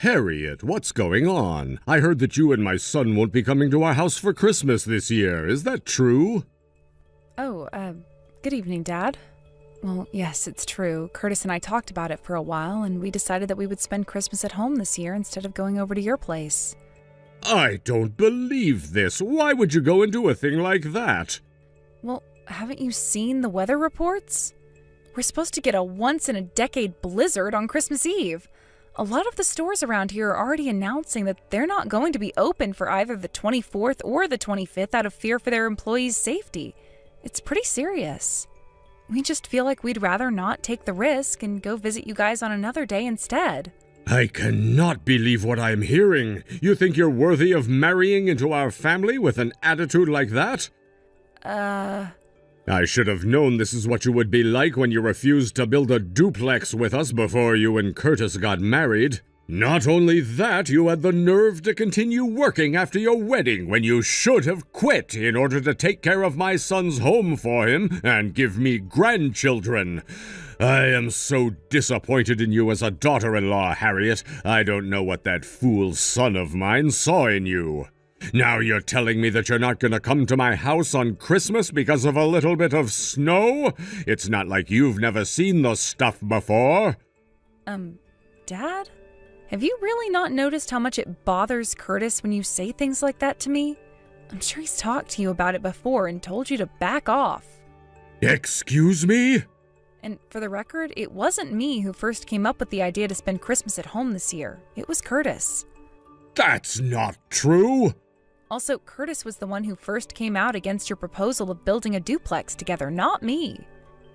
Harriet, what's going on? I heard that you and my son won't be coming to our house for Christmas this year. Is that true? Oh, good evening, Dad. Well, yes, it's true. Curtis and I talked about it for a while, and we decided that we would spend Christmas at home this year instead of going over to your place. I don't believe this. Why would you go and do a thing like that? Well, haven't you seen the weather reports? We're supposed to get a once-in-a-decade blizzard on Christmas Eve. A lot of the stores around here are already announcing that they're not going to be open for either the 24th or the 25th out of fear for their employees' safety. It's pretty serious. We just feel like we'd rather not take the risk and go visit you guys on another day instead. I cannot believe what I'm hearing. You think you're worthy of marrying into our family with an attitude like that? I should have known this is what you would be like when you refused to build a duplex with us before you and Curtis got married. Not only that, you had the nerve to continue working after your wedding when you should have quit in order to take care of my son's home for him and give me grandchildren. I am so disappointed in you as a daughter-in-law, Harriet. I don't know what that fool son of mine saw in you. Now you're telling me that you're not going to come to my house on Christmas because of a little bit of snow? It's not like you've never seen the stuff before. Dad? Have you really not noticed how much it bothers Curtis when you say things like that to me? I'm sure he's talked to you about it before and told you to back off. Excuse me? And for the record, it wasn't me who first came up with the idea to spend Christmas at home this year. It was Curtis. That's not true. Also, Curtis was the one who first came out against your proposal of building a duplex together, not me.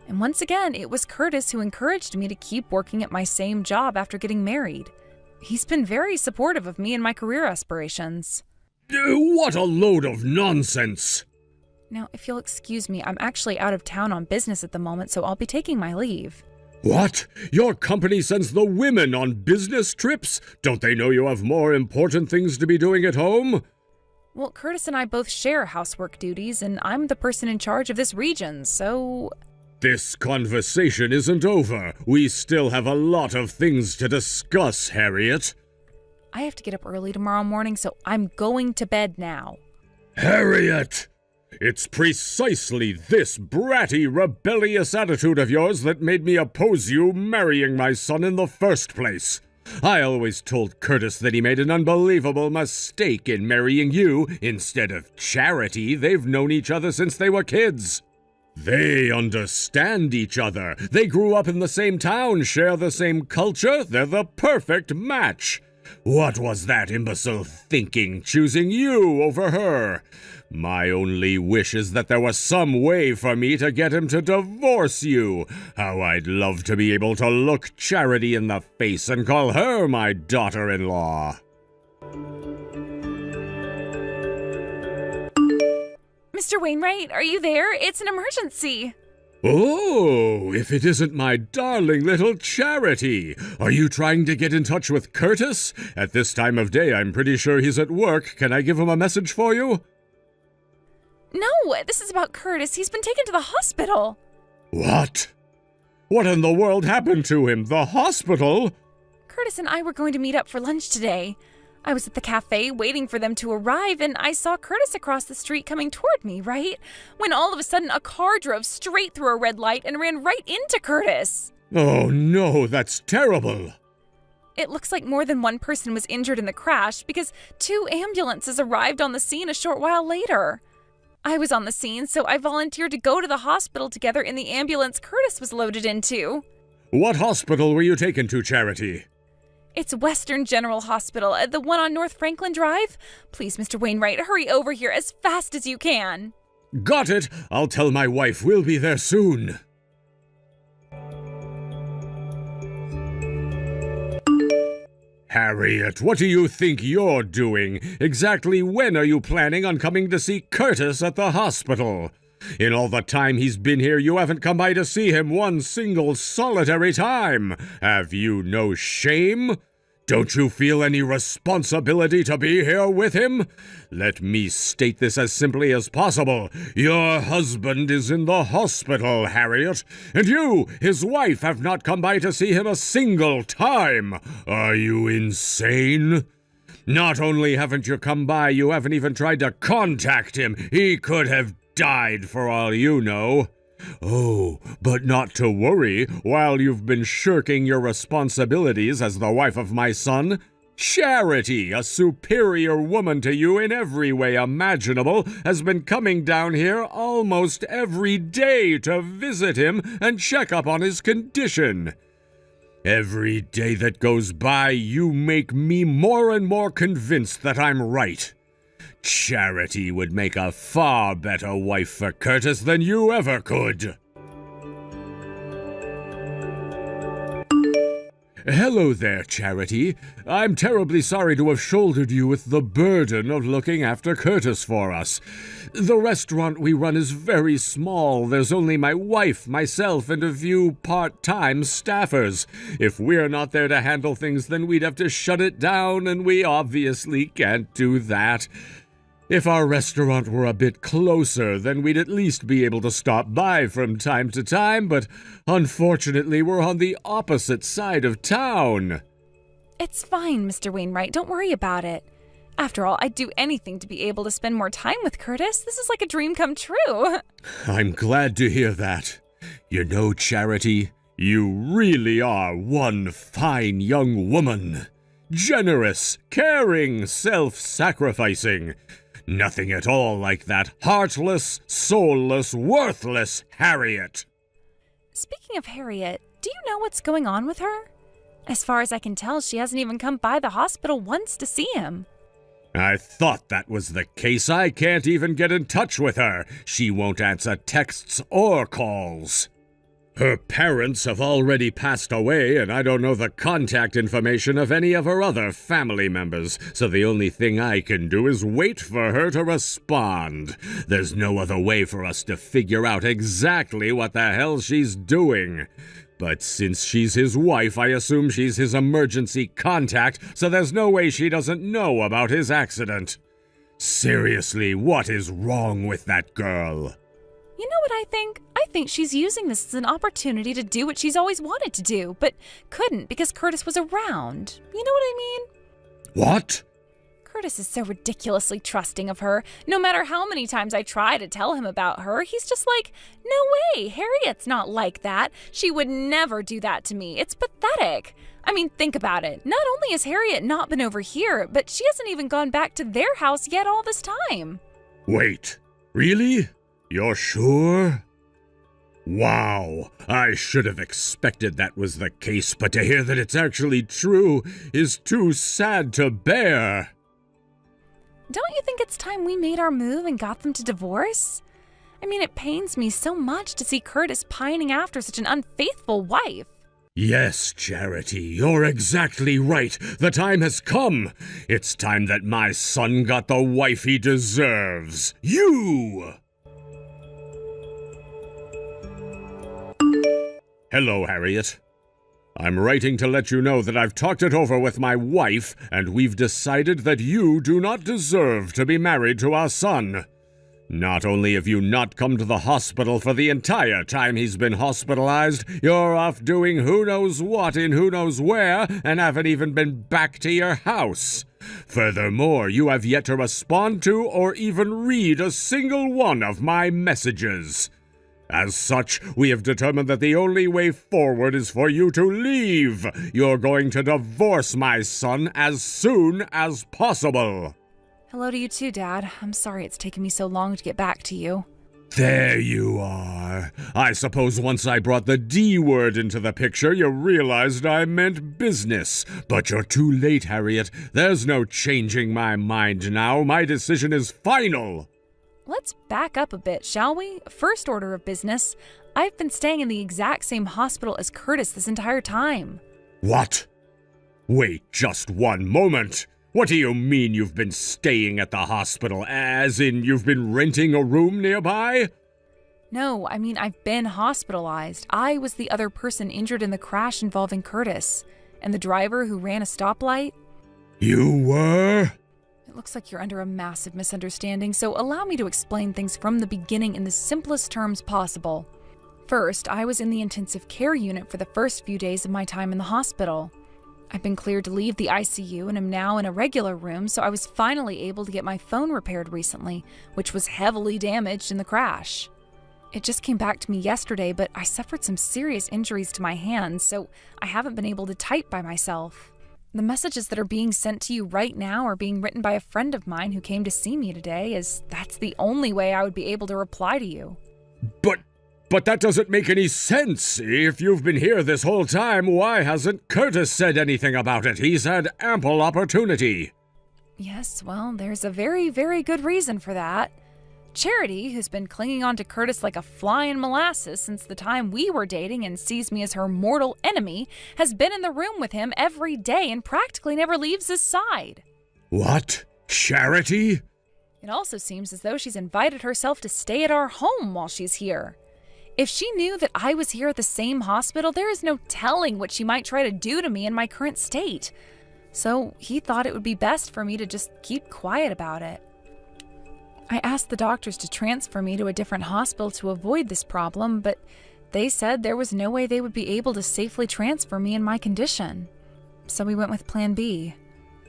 And once again, it was Curtis who encouraged me to keep working at my same job after getting married. He's been very supportive of me and my career aspirations. What a load of nonsense! Now, if you'll excuse me, I'm actually out of town on business at the moment, so I'll be taking my leave. What? Your company sends the women on business trips? Don't they know you have more important things to be doing at home? Well, Curtis and I both share housework duties, and I'm the person in charge of this region, so... This conversation isn't over. We still have a lot of things to discuss, Harriet. I have to get up early tomorrow morning, so I'm going to bed now. Harriet! It's precisely this bratty, rebellious attitude of yours that made me oppose you marrying my son in the first place. I always told Curtis that he made an unbelievable mistake in marrying you instead of Charity. They've known each other since they were kids. They understand each other. They grew up in the same town, share the same culture. They're the perfect match. What was that imbecile thinking, choosing you over her? My only wish is that there was some way for me to get him to divorce you. How I'd love to be able to look Charity in the face and call her my daughter-in-law. Mr. Wainwright, are you there? It's an emergency. Oh, if it isn't my darling little Charity. Are you trying to get in touch with Curtis? At this time of day, I'm pretty sure he's at work. Can I give him a message for you? No, this is about Curtis. He's been taken to the hospital. What? What in the world happened to him? The hospital? Curtis and I were going to meet up for lunch today. I was at the cafe waiting for them to arrive, and I saw Curtis across the street coming toward me, right? When all of a sudden a car drove straight through a red light and ran right into Curtis. Oh no, that's terrible. It looks like more than one person was injured in the crash because 2 ambulances arrived on the scene a short while later. I was on the scene, so I volunteered to go to the hospital together in the ambulance Curtis was loaded into. What hospital were you taken to, Charity? It's Western General Hospital, the one on North Franklin Drive. Please, Mr. Wainwright, hurry over here as fast as you can. Got it. I'll tell my wife we'll be there soon. Harriet, what do you think you're doing? Exactly when are you planning on coming to see Curtis at the hospital? In all the time he's been here, you haven't come by to see him one single solitary time. Have you no shame? Don't you feel any responsibility to be here with him? Let me state this as simply as possible. Your husband is in the hospital, Harriet, and you, his wife, have not come by to see him a single time. Are you insane? Not only haven't you come by, you haven't even tried to contact him. He could have died for all you know. Oh, but not to worry. While you've been shirking your responsibilities as the wife of my son, Charity, a superior woman to you in every way imaginable, has been coming down here almost every day to visit him and check up on his condition. Every day that goes by, you make me more and more convinced that I'm right. Charity would make a far better wife for Curtis than you ever could. Hello there, Charity. I'm terribly sorry to have shouldered you with the burden of looking after Curtis for us. The restaurant we run is very small. There's only my wife, myself, and a few part-time staffers. If we're not there to handle things, then we'd have to shut it down, and we obviously can't do that. If our restaurant were a bit closer, then we'd at least be able to stop by from time to time, but unfortunately we're on the opposite side of town. It's fine, Mr. Wainwright. Don't worry about it. After all, I'd do anything to be able to spend more time with Curtis. This is like a dream come true. I'm glad to hear that. You know, Charity, you really are one fine young woman. Generous, caring, self-sacrificing. Nothing at all like that heartless, soulless, worthless Harriet. Speaking of Harriet, do you know what's going on with her? As far as I can tell, she hasn't even come by the hospital once to see him. I thought that was the case. I can't even get in touch with her. She won't answer texts or calls. Her parents have already passed away, and I don't know the contact information of any of her other family members, so the only thing I can do is wait for her to respond. There's no other way for us to figure out exactly what the hell she's doing. But since she's his wife, I assume she's his emergency contact, so there's no way she doesn't know about his accident. Seriously, what is wrong with that girl? You know what I think? I think she's using this as an opportunity to do what she's always wanted to do, but couldn't because Curtis was around. You know what I mean? What? Curtis is so ridiculously trusting of her. No matter how many times I try to tell him about her, he's just like, no way, Harriet's not like that. She would never do that to me. It's pathetic. I mean, think about it. Not only has Harriet not been over here, but she hasn't even gone back to their house yet all this time. Wait, really? You're sure? Wow, I should have expected that was the case, but to hear that it's actually true is too sad to bear. Don't you think it's time we made our move and got them to divorce? I mean, it pains me so much to see Curtis pining after such an unfaithful wife. Yes, Charity, you're exactly right. The time has come. It's time that my son got the wife he deserves. You! Hello, Harriet. I'm writing to let you know that I've talked it over with my wife, and we've decided that you do not deserve to be married to our son. Not only have you not come to the hospital for the entire time he's been hospitalized, you're off doing who knows what in who knows where, and haven't even been back to your house. Furthermore, you have yet to respond to or even read a single one of my messages. As such, we have determined that the only way forward is for you to leave. You're going to divorce my son as soon as possible. Hello to you too, Dad. I'm sorry it's taken me so long to get back to you. There you are. I suppose once I brought the D word into the picture, you realized I meant business. But you're too late, Harriet. There's no changing my mind now. My decision is final. Let's back up a bit, shall we? First order of business. I've been staying in the exact same hospital as Curtis this entire time. What? Wait just one moment. What do you mean you've been staying at the hospital? As in you've been renting a room nearby? No, I mean I've been hospitalized. I was the other person injured in the crash involving Curtis. and the driver who ran a stoplight? You were? It looks like you're under a massive misunderstanding, so allow me to explain things from the beginning in the simplest terms possible. First, I was in the intensive care unit for the first few days of my time in the hospital. I've been cleared to leave the ICU and am now in a regular room, so I was finally able to get my phone repaired recently, which was heavily damaged in the crash. It just came back to me yesterday, but I suffered some serious injuries to my hands, so I haven't been able to type by myself. The messages that are being sent to you right now are being written by a friend of mine who came to see me today, as that's the only way I would be able to reply to you. But that doesn't make any sense. If you've been here this whole time, why hasn't Curtis said anything about it? He's had ample opportunity. Yes, well, there's a very, very good reason for that. Charity, who's been clinging on to Curtis like a fly in molasses since the time we were dating and sees me as her mortal enemy, has been in the room with him every day and practically never leaves his side. What? Charity? It also seems as though she's invited herself to stay at our home while she's here. If she knew that I was here at the same hospital, there is no telling what she might try to do to me in my current state. So he thought it would be best for me to just keep quiet about it. I asked the doctors to transfer me to a different hospital to avoid this problem, but they said there was no way they would be able to safely transfer me in my condition. So we went with Plan B.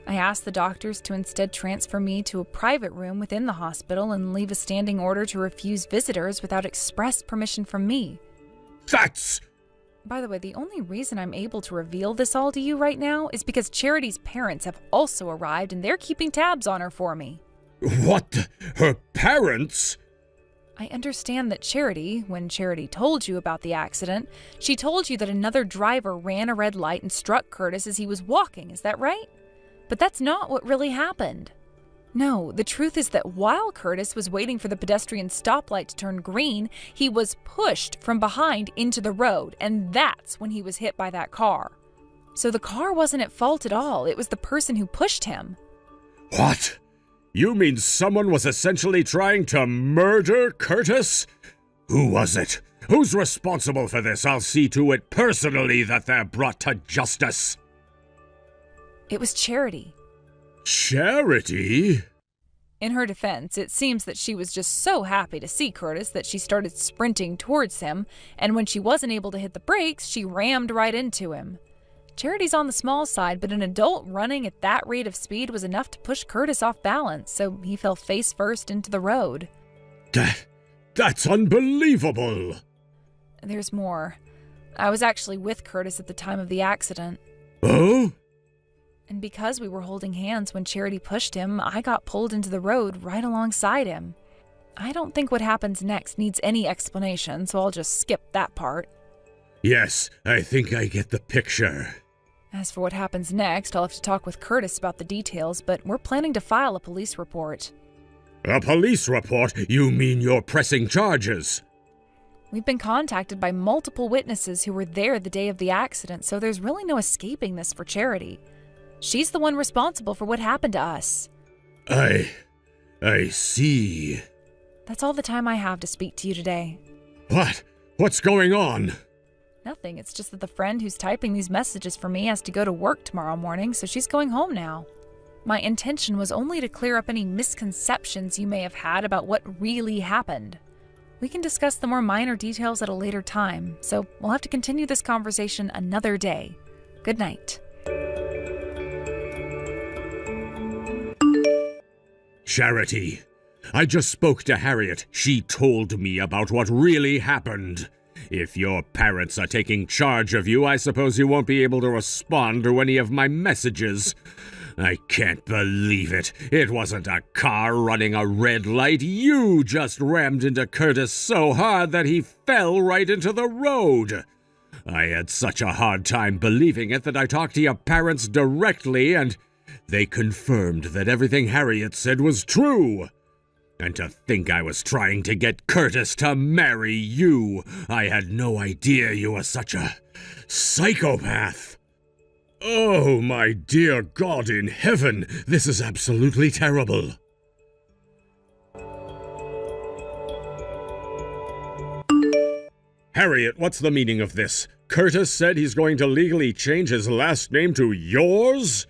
I asked the doctors to instead transfer me to a private room within the hospital and leave a standing order to refuse visitors without express permission from me. That's... By the way, the only reason I'm able to reveal this all to you right now is because Charity's parents have also arrived and they're keeping tabs on her for me. What? Her parents? I understand that Charity, when Charity told you about the accident, she told you that another driver ran a red light and struck Curtis as he was walking, is that right? But that's not what really happened. No, the truth is that while Curtis was waiting for the pedestrian stoplight to turn green, he was pushed from behind into the road, and that's when he was hit by that car. So the car wasn't at fault at all, it was the person who pushed him. What? You mean someone was essentially trying to murder Curtis? Who was it? Who's responsible for this? I'll see to it personally that they're brought to justice. It was Charity. Charity? In her defense, it seems that she was just so happy to see Curtis that she started sprinting towards him, and when she wasn't able to hit the brakes, she rammed right into him. Charity's on the small side, but an adult running at that rate of speed was enough to push Curtis off balance, so he fell face first into the road. That's unbelievable! There's more. I was actually with Curtis at the time of the accident. Oh? And because we were holding hands when Charity pushed him, I got pulled into the road right alongside him. I don't think what happens next needs any explanation, so I'll just skip that part. Yes, I think I get the picture. As for what happens next, I'll have to talk with Curtis about the details, but we're planning to file a police report. A police report? You mean you're pressing charges? We've been contacted by multiple witnesses who were there the day of the accident, so there's really no escaping this for Charity. She's the one responsible for what happened to us. I see. That's all the time I have to speak to you today. What? What's going on? Nothing, it's just that the friend who's typing these messages for me has to go to work tomorrow morning, so she's going home now. My intention was only to clear up any misconceptions you may have had about what really happened. We can discuss the more minor details at a later time, so we'll have to continue this conversation another day. Good night. Charity, I just spoke to Harriet. She told me about what really happened. If your parents are taking charge of you, I suppose you won't be able to respond to any of my messages. I can't believe it. It wasn't a car running a red light. You just rammed into Curtis so hard that he fell right into the road. I had such a hard time believing it that I talked to your parents directly, and they confirmed that everything Harriet said was true. And to think I was trying to get Curtis to marry you. I had no idea you were such a psychopath. Oh, my dear God in heaven, this is absolutely terrible. Harriet, what's the meaning of this? Curtis said he's going to legally change his last name to yours?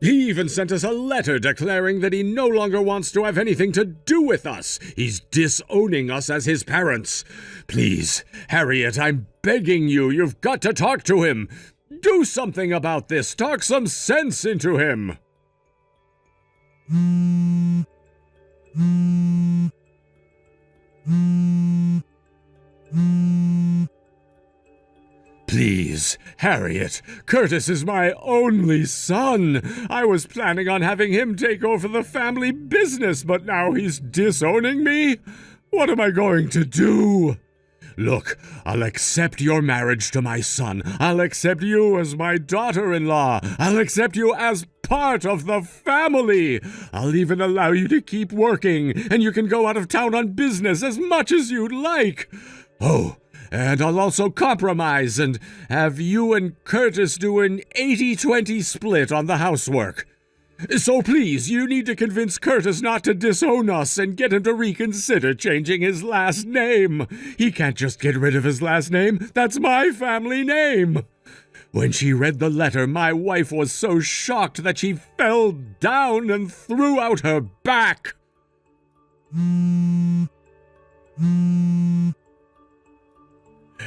He even sent us a letter declaring that he no longer wants to have anything to do with us. He's disowning us as his parents. Please, Harriet, I'm begging you, you've got to talk to him. Do something about this. Talk some sense into him. Please, Harriet, Curtis is my only son. I was planning on having him take over the family business, but now he's disowning me? What am I going to do? Look, I'll accept your marriage to my son. I'll accept you as my daughter-in-law. I'll accept you as part of the family. I'll even allow you to keep working, and you can go out of town on business as much as you'd like. Oh, and I'll also compromise and have you and Curtis do an 80-20 split on the housework. So please, you need to convince Curtis not to disown us and get him to reconsider changing his last name. He can't just get rid of his last name. That's my family name. When she read the letter, my wife was so shocked that she fell down and threw out her back.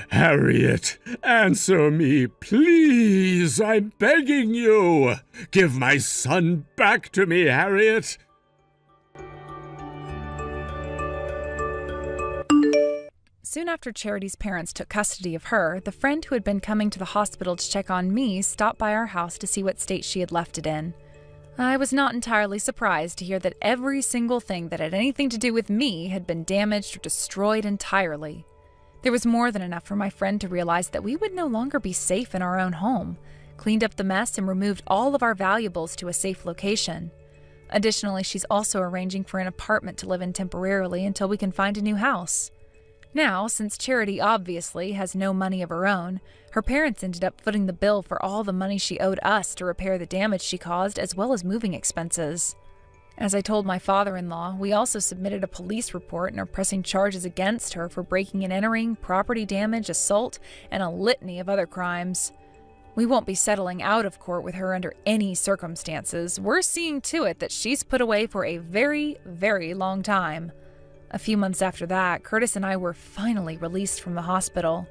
Harriet, answer me, please. I'm begging you. Give my son back to me, Harriet. Soon after Charity's parents took custody of her, the friend who had been coming to the hospital to check on me stopped by our house to see what state she had left it in. I was not entirely surprised to hear that every single thing that had anything to do with me had been damaged or destroyed entirely. There was more than enough for my friend to realize that we would no longer be safe in our own home, cleaned up the mess and removed all of our valuables to a safe location. Additionally, she's also arranging for an apartment to live in temporarily until we can find a new house. Now, since Charity obviously has no money of her own, her parents ended up footing the bill for all the money she owed us to repair the damage she caused, as well as moving expenses. As I told my father-in-law, we also submitted a police report and are pressing charges against her for breaking and entering, property damage, assault, and a litany of other crimes. We won't be settling out of court with her under any circumstances. We're seeing to it that she's put away for a very, very long time. A few months after that, Curtis and I were finally released from the hospital.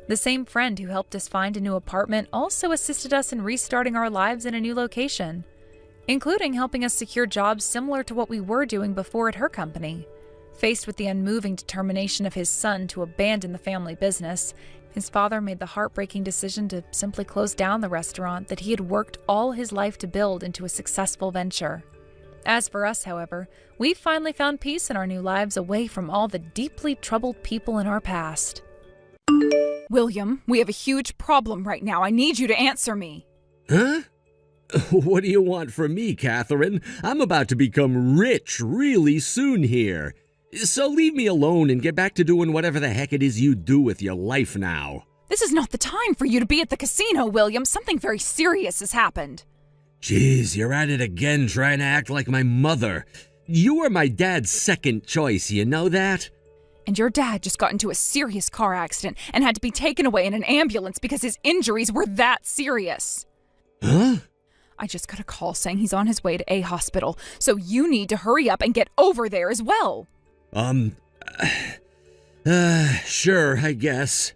The same friend who helped us find a new apartment also assisted us in restarting our lives in a new location, including helping us secure jobs similar to what we were doing before at her company. Faced with the unmoving determination of his son to abandon the family business, his father made the heartbreaking decision to simply close down the restaurant that he had worked all his life to build into a successful venture. As for us, however, we finally found peace in our new lives away from all the deeply troubled people in our past. William, we have a huge problem right now. I need you to answer me. Huh? What do you want from me, Catherine? I'm about to become rich really soon here. So leave me alone and get back to doing whatever the heck it is you do with your life now. This is not the time for you to be at the casino, William. Something very serious has happened. Jeez, you're at it again trying to act like my mother. You were my dad's second choice, you know that? And your dad just got into a serious car accident and had to be taken away in an ambulance because his injuries were that serious. Huh? I just got a call saying he's on his way to a hospital, so you need to hurry up and get over there as well. Sure, I guess.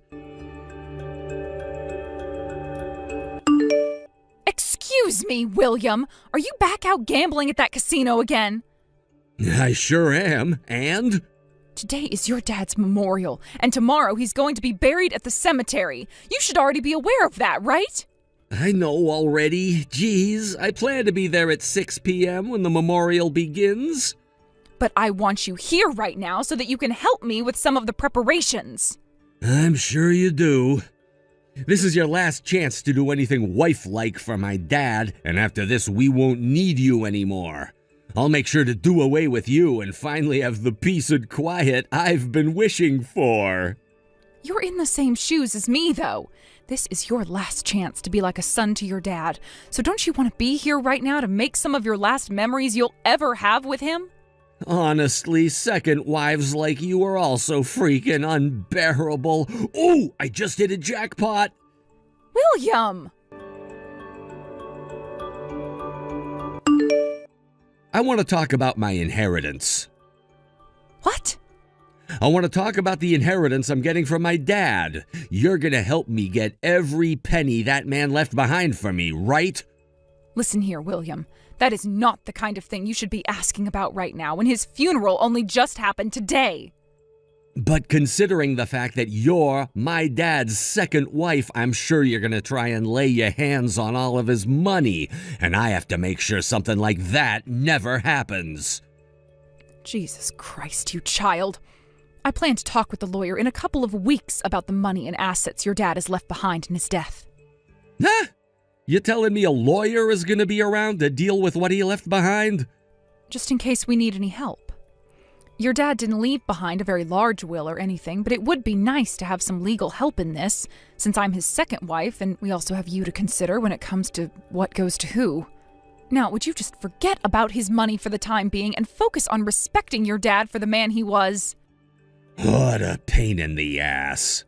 Excuse me, William. Are you back out gambling at that casino again? I sure am. And? Today is your dad's memorial, and tomorrow he's going to be buried at the cemetery. You should already be aware of that, right? I know already. Jeez, I plan to be there at 6 p.m. when the memorial begins. But I want you here right now so that you can help me with some of the preparations. I'm sure you do. This is your last chance to do anything wife-like for my dad, and after this we won't need you anymore. I'll make sure to do away with you and finally have the peace and quiet I've been wishing for. You're in the same shoes as me, though. This is your last chance to be like a son to your dad. So don't you want to be here right now to make some of your last memories you'll ever have with him? Honestly, second wives like you are also freaking unbearable. Oh, I just hit a jackpot. William! I want to talk about my inheritance. What? I want to talk about the inheritance I'm getting from my dad. You're going to help me get every penny that man left behind for me, right? Listen here, William. That is not the kind of thing you should be asking about right now when his funeral only just happened today. But considering the fact that you're my dad's second wife, I'm sure you're going to try and lay your hands on all of his money, and I have to make sure something like that never happens. Jesus Christ, you child. I plan to talk with the lawyer in a couple of weeks about the money and assets your dad has left behind in his death. Huh? You telling me a lawyer is going to be around to deal with what he left behind? Just in case we need any help. Your dad didn't leave behind a very large will or anything, but it would be nice to have some legal help in this, since I'm his second wife and we also have you to consider when it comes to what goes to who. Now, would you just forget about his money for the time being and focus on respecting your dad for the man he was? What a pain in the ass.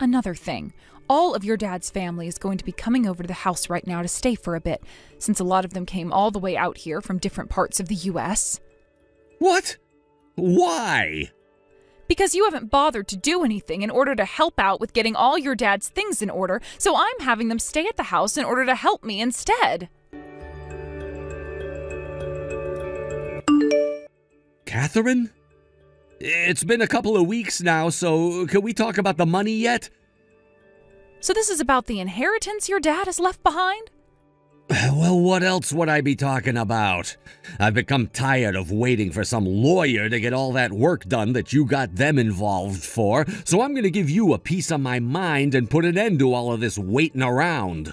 Another thing, all of your dad's family is going to be coming over to the house right now to stay for a bit, since a lot of them came all the way out here from different parts of the U.S. What? Why? Because you haven't bothered to do anything in order to help out with getting all your dad's things in order, so I'm having them stay at the house in order to help me instead. Catherine? It's been a couple of weeks now, so can we talk about the money yet? So this is about the inheritance your dad has left behind? Well, what else would I be talking about? I've become tired of waiting for some lawyer to get all that work done that you got them involved for, so I'm going to give you a piece of my mind and put an end to all of this waiting around.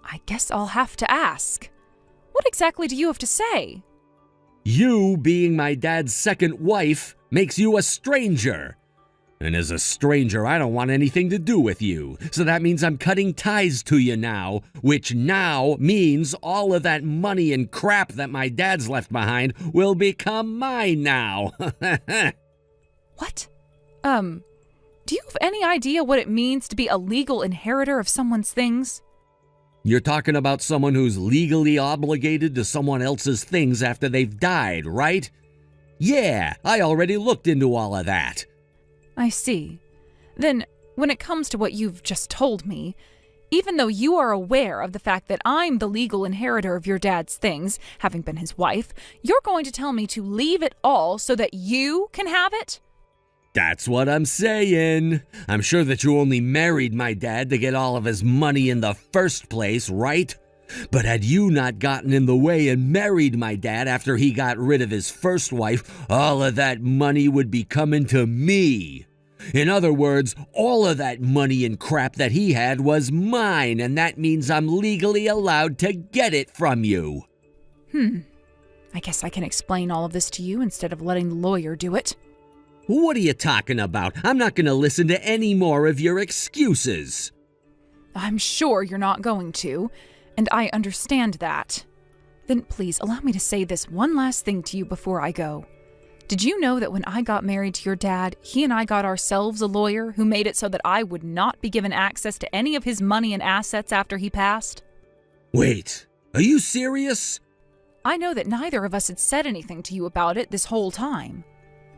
I guess I'll have to ask. What exactly do you have to say? You, being my dad's second wife, makes you a stranger. And as a stranger, I don't want anything to do with you. So that means I'm cutting ties to you now, which now means all of that money and crap that my dad's left behind will become mine now. What? Do you have any idea what it means to be a legal inheritor of someone's things? You're talking about someone who's legally obligated to someone else's things after they've died, right? Yeah, I already looked into all of that. I see. Then, when it comes to what you've just told me, even though you are aware of the fact that I'm the legal inheritor of your dad's things, having been his wife, you're going to tell me to leave it all so that you can have it? That's what I'm saying. I'm sure that you only married my dad to get all of his money in the first place, right? But had you not gotten in the way and married my dad after he got rid of his first wife, all of that money would be coming to me. In other words, all of that money and crap that he had was mine, and that means I'm legally allowed to get it from you. I guess I can explain all of this to you instead of letting the lawyer do it. What are you talking about? I'm not going to listen to any more of your excuses. I'm sure you're not going to, and I understand that. Then please allow me to say this one last thing to you before I go. Did you know that when I got married to your dad, he and I got ourselves a lawyer who made it so that I would not be given access to any of his money and assets after he passed? Wait, are you serious? I know that neither of us had said anything to you about it this whole time.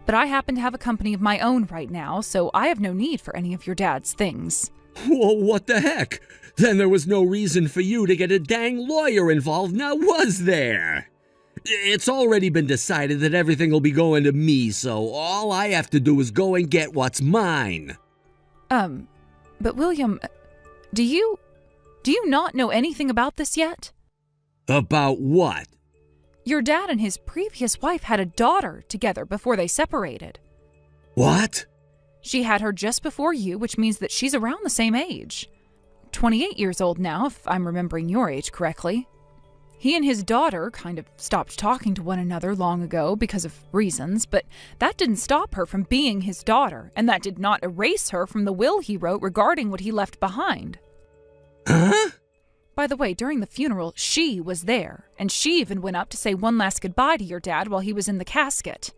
But I happen to have a company of my own right now, so I have no need for any of your dad's things. Well, what the heck? Then there was no reason for you to get a dang lawyer involved, now was there? It's already been decided that everything will be going to me, so all I have to do is go and get what's mine. But William, do you not know anything about this yet? About what? Your dad and his previous wife had a daughter together before they separated. What? She had her just before you, which means that she's around the same age. 28 years old now, if I'm remembering your age correctly. He and his daughter kind of stopped talking to one another long ago because of reasons, but that didn't stop her from being his daughter, and that did not erase her from the will he wrote regarding what he left behind. Huh? By the way, during the funeral, she was there, and she even went up to say one last goodbye to your dad while he was in the casket.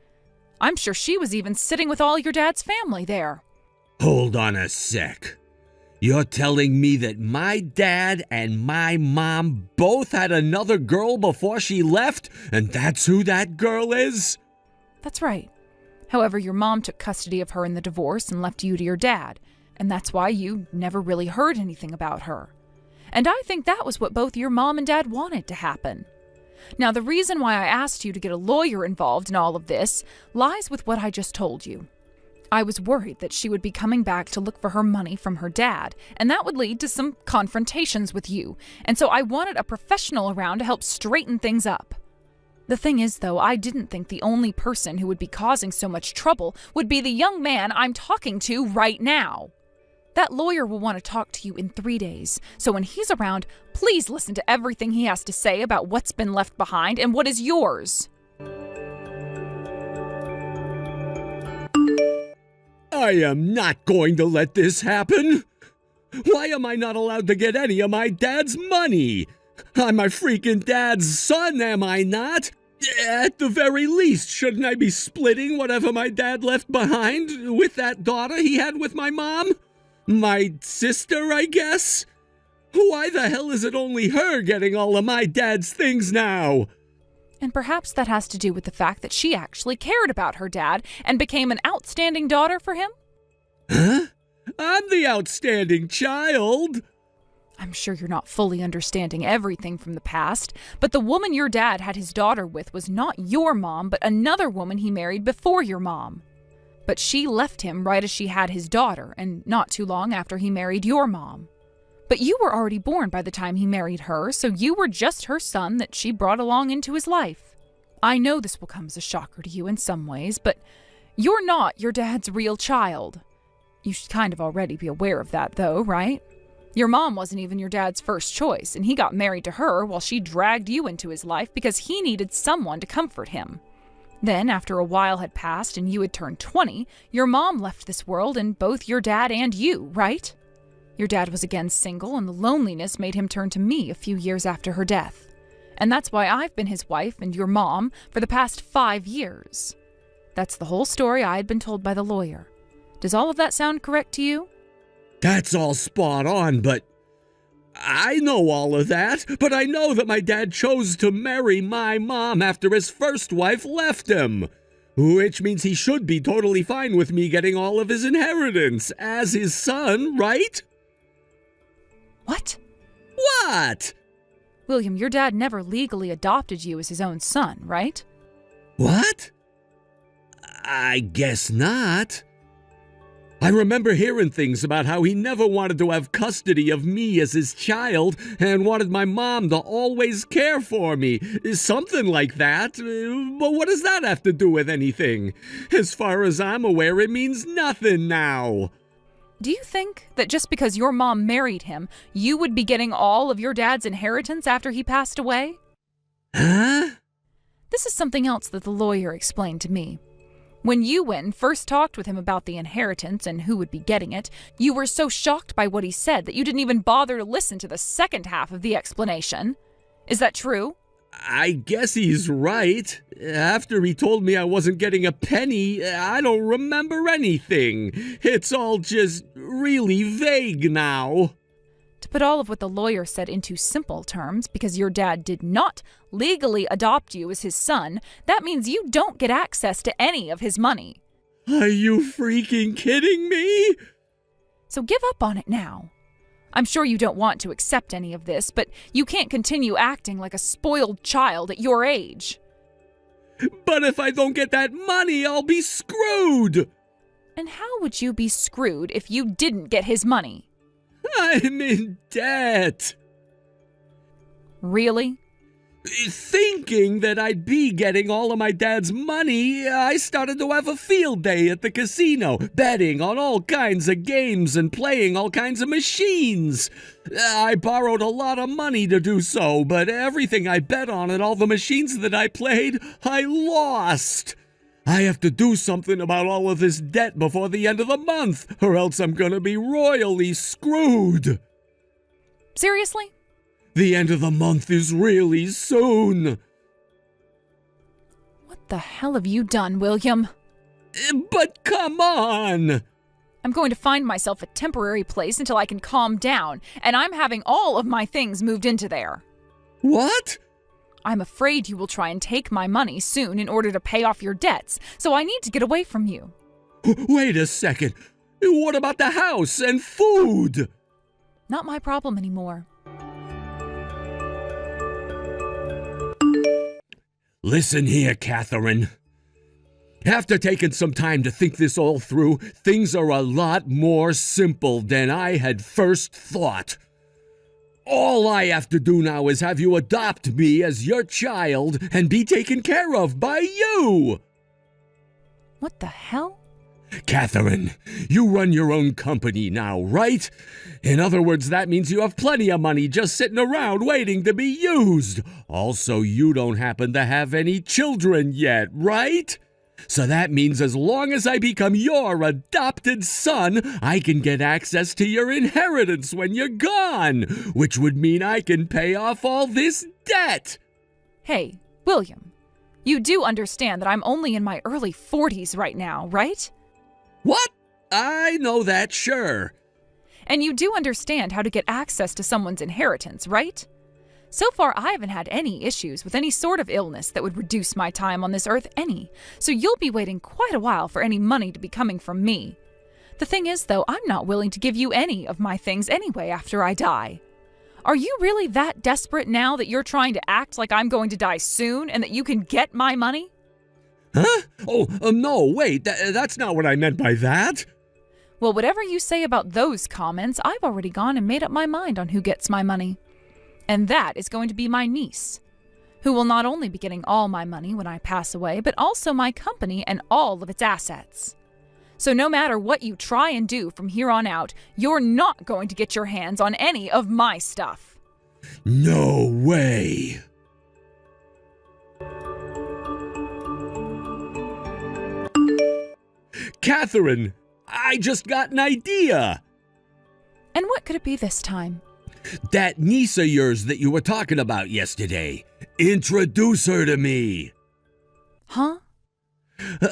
I'm sure she was even sitting with all your dad's family there. Hold on a sec. You're telling me that my dad and my mom both had another girl before she left, and that's who that girl is? That's right. However, your mom took custody of her in the divorce and left you to your dad, and that's why you never really heard anything about her. And I think that was what both your mom and dad wanted to happen. Now, the reason why I asked you to get a lawyer involved in all of this lies with what I just told you. I was worried that she would be coming back to look for her money from her dad, and that would lead to some confrontations with you, and so I wanted a professional around to help straighten things up. The thing is, though, I didn't think the only person who would be causing so much trouble would be the young man I'm talking to right now. That lawyer will want to talk to you in 3 days, so when he's around, please listen to everything he has to say about what's been left behind and what is yours. I am not going to let this happen. Why am I not allowed to get any of my dad's money? I'm my freaking dad's son, am I not? At the very least, shouldn't I be splitting whatever my dad left behind with that daughter he had with my mom? My sister, I guess? Why the hell is it only her getting all of my dad's things now? And perhaps that has to do with the fact that she actually cared about her dad and became an outstanding daughter for him? Huh? I'm the outstanding child. I'm sure you're not fully understanding everything from the past, but the woman your dad had his daughter with was not your mom, but another woman he married before your mom. But she left him right as she had his daughter, and not too long after he married your mom. But you were already born by the time he married her, so you were just her son that she brought along into his life. I know this will come as a shocker to you in some ways, but you're not your dad's real child. You should kind of already be aware of that, though, right? Your mom wasn't even your dad's first choice, and he got married to her while she dragged you into his life because he needed someone to comfort him. Then, after a while had passed and you had turned 20, your mom left this world and both your dad and you, right? Your dad was again single, and the loneliness made him turn to me a few years after her death. And that's why I've been his wife and your mom for the past 5 years. That's the whole story I had been told by the lawyer. Does all of that sound correct to you? That's all spot on, but I know all of that. But I know that my dad chose to marry my mom after his first wife left him. Which means he should be totally fine with me getting all of his inheritance as his son, right? What? What? William, your dad never legally adopted you as his own son, right? What? I guess not. I remember hearing things about how he never wanted to have custody of me as his child and wanted my mom to always care for me. Something like that. But what does that have to do with anything? As far as I'm aware, it means nothing now. Do you think that just because your mom married him, you would be getting all of your dad's inheritance after he passed away? Huh? This is something else that the lawyer explained to me. When you went and first talked with him about the inheritance and who would be getting it, you were so shocked by what he said that you didn't even bother to listen to the second half of the explanation. Is that true? I guess he's right. After he told me I wasn't getting a penny, I don't remember anything. It's all just really vague now. To put all of what the lawyer said into simple terms, because your dad did not legally adopt you as his son, that means you don't get access to any of his money. Are you freaking kidding me? So give up on it now. I'm sure you don't want to accept any of this, but you can't continue acting like a spoiled child at your age. But if I don't get that money, I'll be screwed. And how would you be screwed if you didn't get his money? I'm in debt. Really? Thinking that I'd be getting all of my dad's money, I started to have a field day at the casino, betting on all kinds of games and playing all kinds of machines. I borrowed a lot of money to do so, but everything I bet on and all the machines that I played, I lost. I have to do something about all of this debt before the end of the month, or else I'm gonna be royally screwed. Seriously? The end of the month is really soon. What the hell have you done, William? But come on! I'm going to find myself a temporary place until I can calm down, and I'm having all of my things moved into there. What? I'm afraid you will try and take my money soon in order to pay off your debts, so I need to get away from you. Wait a second. What about the house and food? Not my problem anymore. Listen here, Catherine. After taking some time to think this all through, things are a lot more simple than I had first thought. All I have to do now is have you adopt me as your child and be taken care of by you. What the hell? Catherine, you run your own company now, right? In other words, that means you have plenty of money just sitting around waiting to be used. Also, you don't happen to have any children yet, right? So that means as long as I become your adopted son, I can get access to your inheritance when you're gone, which would mean I can pay off all this debt. Hey, William, you do understand that I'm only in my early 40s right now, right? What? I know that, sure. And you do understand how to get access to someone's inheritance, right? So far, I haven't had any issues with any sort of illness that would reduce my time on this earth any, so you'll be waiting quite a while for any money to be coming from me. The thing is, though, I'm not willing to give you any of my things anyway after I die. Are you really that desperate now that you're trying to act like I'm going to die soon and that you can get my money? Huh? Oh, no, wait, that's not what I meant by that. Well, whatever you say about those comments, I've already gone and made up my mind on who gets my money. And that is going to be my niece, who will not only be getting all my money when I pass away, but also my company and all of its assets. So no matter what you try and do from here on out, you're not going to get your hands on any of my stuff. No way. Catherine, I just got an idea. And what could it be this time? That niece of yours that you were talking about yesterday. Introduce her to me. Huh?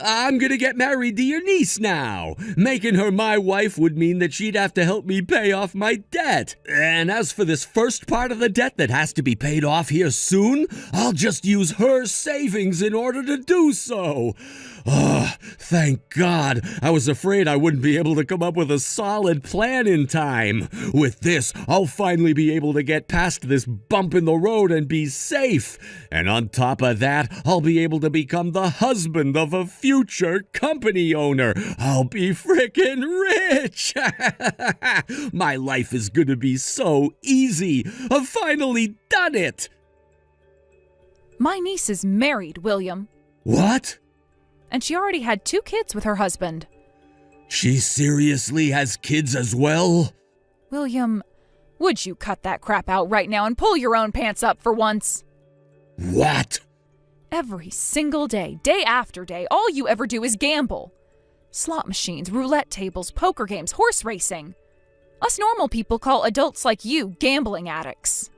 I'm gonna get married to your niece now. Making her my wife would mean that she'd have to help me pay off my debt. And as for this first part of the debt that has to be paid off here soon, I'll just use her savings in order to do so. Oh, thank God. I was afraid I wouldn't be able to come up with a solid plan in time. With this, I'll finally be able to get past this bump in the road and be safe. And on top of that, I'll be able to become the husband of a future company owner. I'll be frickin' rich. My life is gonna be so easy. I've finally done it. My niece is married, William. What? And she already had 2 kids with her husband. She seriously has kids as well? William, would you cut that crap out right now and pull your own pants up for once? What? Every single day, day after day, all you ever do is gamble. Slot machines, roulette tables, poker games, horse racing. Us normal people call adults like you gambling addicts.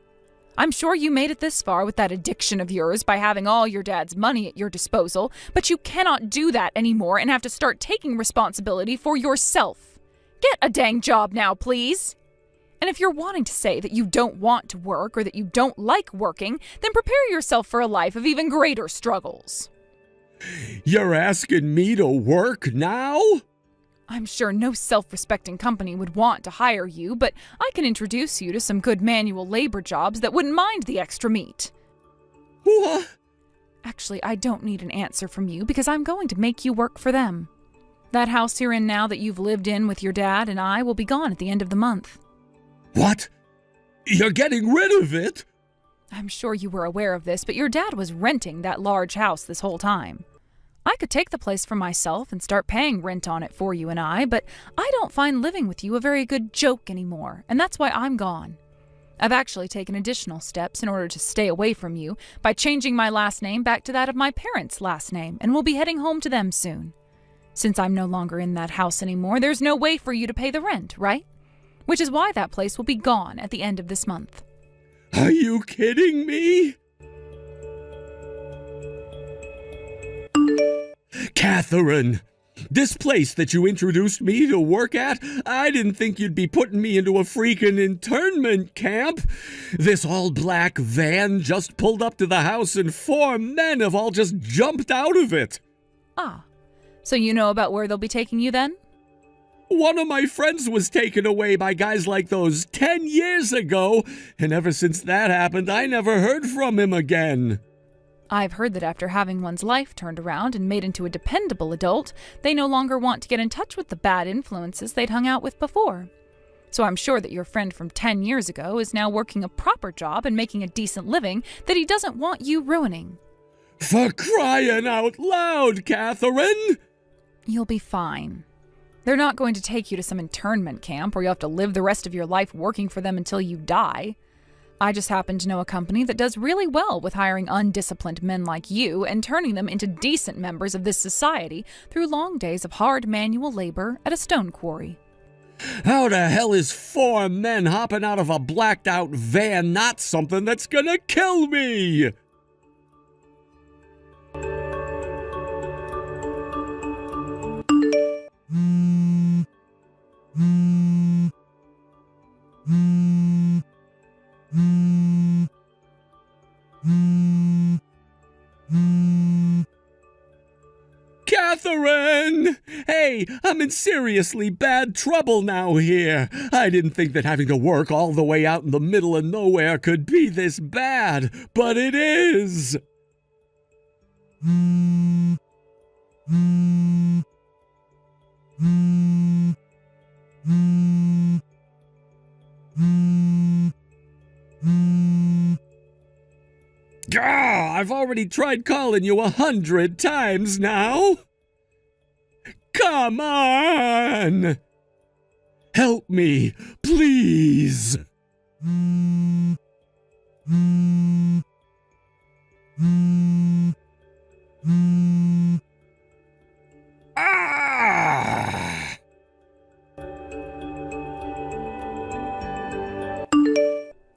I'm sure you made it this far with that addiction of yours by having all your dad's money at your disposal, but you cannot do that anymore and have to start taking responsibility for yourself. Get a dang job now, please. And if you're wanting to say that you don't want to work or that you don't like working, then prepare yourself for a life of even greater struggles. You're asking me to work now? I'm sure no self-respecting company would want to hire you, but I can introduce you to some good manual labor jobs that wouldn't mind the extra meat. What? Actually, I don't need an answer from you because I'm going to make you work for them. That house you're in now that you've lived in with your dad and I will be gone at the end of the month. What? You're getting rid of it? I'm sure you were aware of this, but your dad was renting that large house this whole time. I could take the place for myself and start paying rent on it for you and I, but I don't find living with you a very good joke anymore, and that's why I'm gone. I've actually taken additional steps in order to stay away from you by changing my last name back to that of my parents' last name, and will be heading home to them soon. Since I'm no longer in that house anymore, there's no way for you to pay the rent, right? Which is why that place will be gone at the end of this month. Are you kidding me? Catherine, This place that you introduced me to work at, I didn't think you'd be putting me into a freaking internment camp. This all-black van just pulled up to the house and 4 men have all just jumped out of it. Ah, so you know about where they'll be taking you then? One of my friends was taken away by guys like those 10 years ago, and ever since that happened, I never heard from him again. I've heard that after having one's life turned around and made into a dependable adult, they no longer want to get in touch with the bad influences they'd hung out with before. So I'm sure that your friend from 10 years ago is now working a proper job and making a decent living that he doesn't want you ruining. For crying out loud, Catherine! You'll be fine. They're not going to take you to some internment camp where you'll have to live the rest of your life working for them until you die. I just happen to know a company that does really well with hiring undisciplined men like you and turning them into decent members of this society through long days of hard manual labor at a stone quarry. How the hell is 4 men hopping out of a blacked-out van not something that's gonna kill me? Catherine! Hey, I'm in seriously bad trouble now here. I didn't think that having to work all the way out in the middle of nowhere could be this bad, but it is. I've already tried calling you 100 times now. Come on! Help me, please! Ah!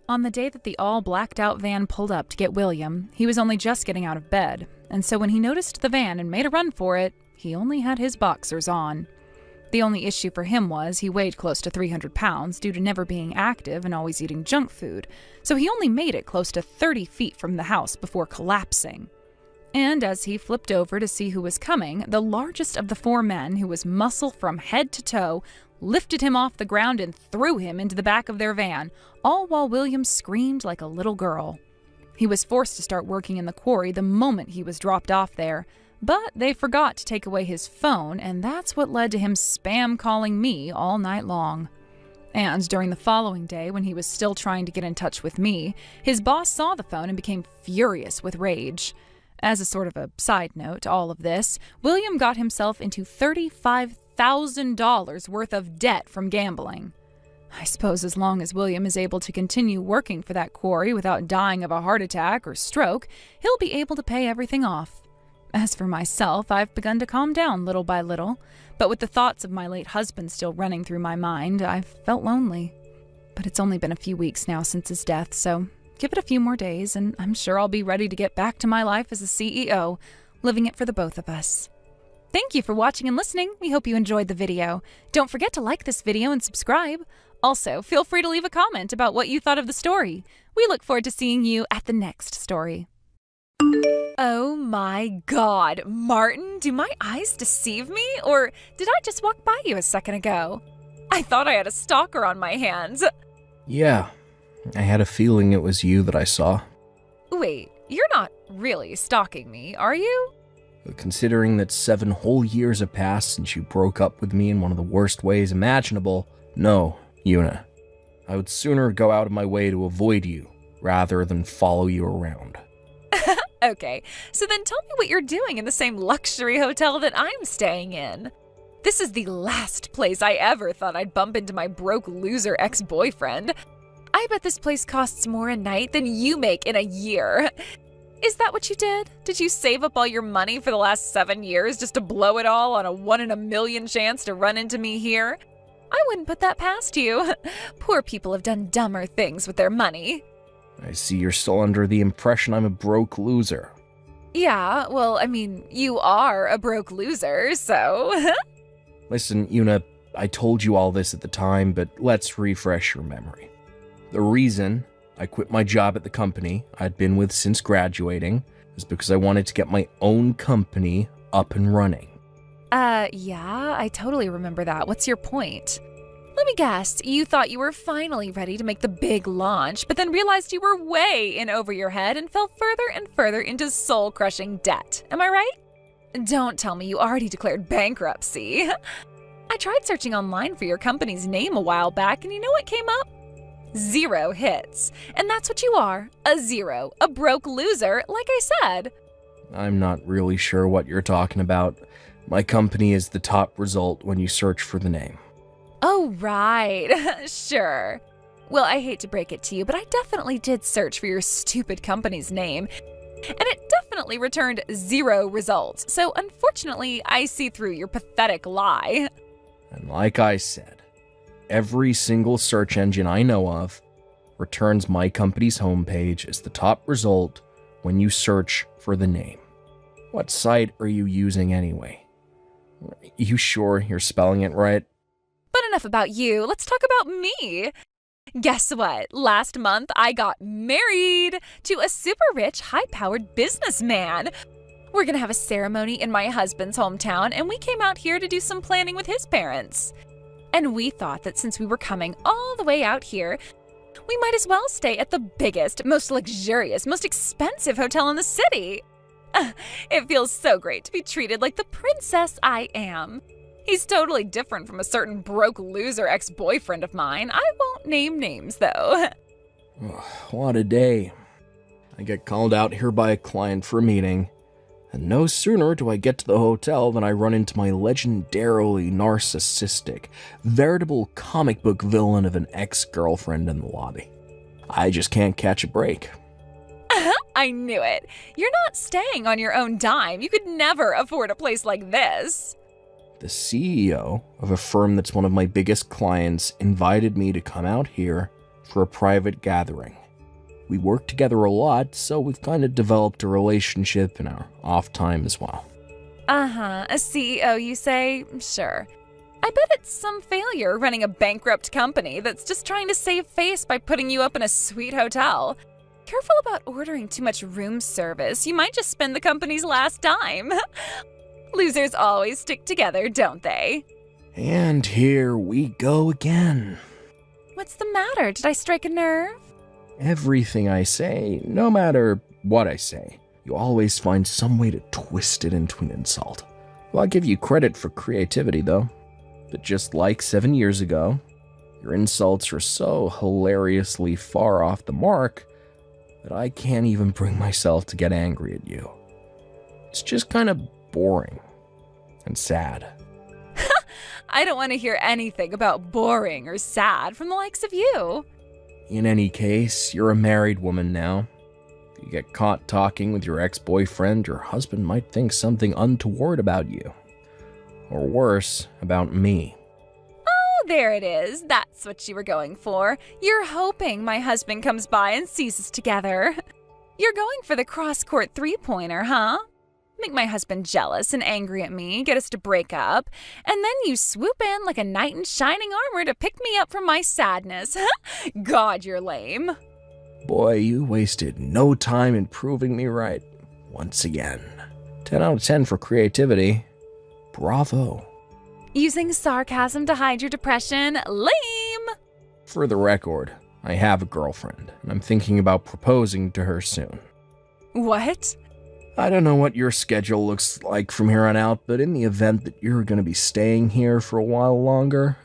On the day that the all-blacked-out van pulled up to get William, he was only just getting out of bed, and so when he noticed the van and made a run for it, he only had his boxers on. The only issue for him was he weighed close to 300 pounds due to never being active and always eating junk food, so he only made it close to 30 feet from the house before collapsing. And as he flipped over to see who was coming, the largest of the 4 men, who was muscle from head to toe, lifted him off the ground and threw him into the back of their van, all while William screamed like a little girl. He was forced to start working in the quarry the moment he was dropped off there, but they forgot to take away his phone, and that's what led to him spam calling me all night long. And during the following day, when he was still trying to get in touch with me, his boss saw the phone and became furious with rage. As a sort of a side note to all of this, William got himself into $35,000 worth of debt from gambling. I suppose as long as William is able to continue working for that quarry without dying of a heart attack or stroke, he'll be able to pay everything off. As for myself, I've begun to calm down little by little, but with the thoughts of my late husband still running through my mind, I've felt lonely. But it's only been a few weeks now since his death, so give it a few more days, and I'm sure I'll be ready to get back to my life as a CEO, living it for the both of us. Thank you for watching and listening. We hope you enjoyed the video. Don't forget to like this video and subscribe. Also, feel free to leave a comment about what you thought of the story. We look forward to seeing you at the next story. Oh my God, Martin, do my eyes deceive me? Or did I just walk by you a second ago? I thought I had a stalker on my hands. Yeah, I had a feeling it was you that I saw. Wait, you're not really stalking me, are you? Considering that 7 whole years have passed since you broke up with me in one of the worst ways imaginable, no, Yuna. I would sooner go out of my way to avoid you, rather than follow you around. Okay, so then tell me what you're doing in the same luxury hotel that I'm staying in. This is the last place I ever thought I'd bump into my broke loser ex-boyfriend. I bet this place costs more a night than you make in a year. Is that what you did? Did you save up all your money for the last 7 years just to blow it all on a 1 in a million chance to run into me here? I wouldn't put that past you. Poor people have done dumber things with their money. I see you're still under the impression I'm a broke loser. Yeah, well, I mean, you are a broke loser, so. Listen, Una, I told you all this at the time, but let's refresh your memory. The reason I quit my job at the company I'd been with since graduating is because I wanted to get my own company up and running. Yeah, I totally remember that. What's your point? Let me guess, you thought you were finally ready to make the big launch, but then realized you were way in over your head and fell further and further into soul-crushing debt. Am I right? Don't tell me you already declared bankruptcy. I tried searching online for your company's name a while back, and you know what came up? 0 hits. And that's what you are, a zero, a broke loser, like I said. I'm not really sure what you're talking about. My company is the top result when you search for the name. Oh, right. Sure. Well, I hate to break it to you, but I definitely did search for your stupid company's name, and it definitely returned 0 results. So unfortunately, I see through your pathetic lie. And like I said, every single search engine I know of returns my company's homepage as the top result when you search for the name. What site are you using anyway? You sure you're spelling it right? But enough about you. Let's talk about me. Guess what? Last month, I got married to a super rich, high-powered businessman. We're gonna have a ceremony in my husband's hometown, and we came out here to do some planning with his parents. And we thought that since we were coming all the way out here, we might as well stay at the biggest, most luxurious, most expensive hotel in the city. It feels so great to be treated like the princess I am. He's totally different from a certain broke loser ex-boyfriend of mine. I won't name names, though. What a day. I get called out here by a client for a meeting, and no sooner do I get to the hotel than I run into my legendarily narcissistic, veritable comic book villain of an ex-girlfriend in the lobby. I just can't catch a break. I knew it. You're not staying on your own dime. You could never afford a place like this. The CEO of a firm that's one of my biggest clients invited me to come out here for a private gathering. We work together a lot, so we've kind of developed a relationship in our off time as well. A CEO, you say? Sure. I bet it's some failure running a bankrupt company that's just trying to save face by putting you up in a sweet hotel. Careful about ordering too much room service. You might just spend the company's last dime. Losers always stick together, don't they? And here we go again. What's the matter? Did I strike a nerve? Everything I say, no matter what I say, you always find some way to twist it into an insult. Well, I'll give you credit for creativity, though. But just like 7 years ago, your insults are so hilariously far off the mark that I can't even bring myself to get angry at you. It's just kind of boring and sad. I don't want to hear anything about boring or sad from the likes of you. In any case, you're a married woman now. If you get caught talking with your ex-boyfriend, your husband might think something untoward about you. Or worse, about me. Oh, there it is. That's what you were going for. You're hoping my husband comes by and sees us together. You're going for the cross-court three-pointer, huh? Make my husband jealous and angry at me, get us to break up, and then you swoop in like a knight in shining armor to pick me up from my sadness. God, you're lame. Boy, you wasted no time in proving me right. Once again. 10 out of 10 for creativity. Bravo. Using sarcasm to hide your depression? Lame! For the record, I have a girlfriend, and I'm thinking about proposing to her soon. What? I don't know what your schedule looks like from here on out, but in the event that you're going to be staying here for a while longer,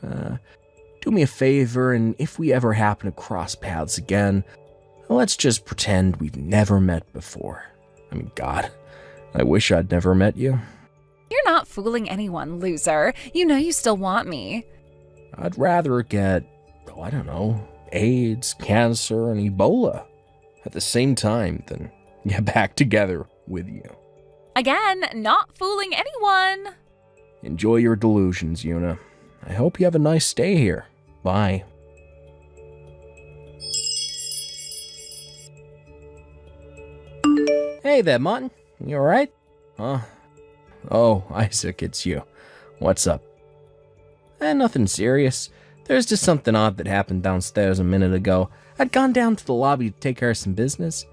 do me a favor, and if we ever happen to cross paths again, let's just pretend we've never met before. I mean, God, I wish I'd never met you. You're not fooling anyone, loser. You know you still want me. I'd rather get, I don't know, AIDS, cancer, and Ebola at the same time than get back together with you. Again, not fooling anyone. Enjoy your delusions, Una. I hope you have a nice stay here. Bye. Hey there, Martin. You alright? Huh? Oh, Isaac, it's you. What's up? Nothing serious. There's just something odd that happened downstairs a minute ago. I'd gone down to the lobby to take care of some business,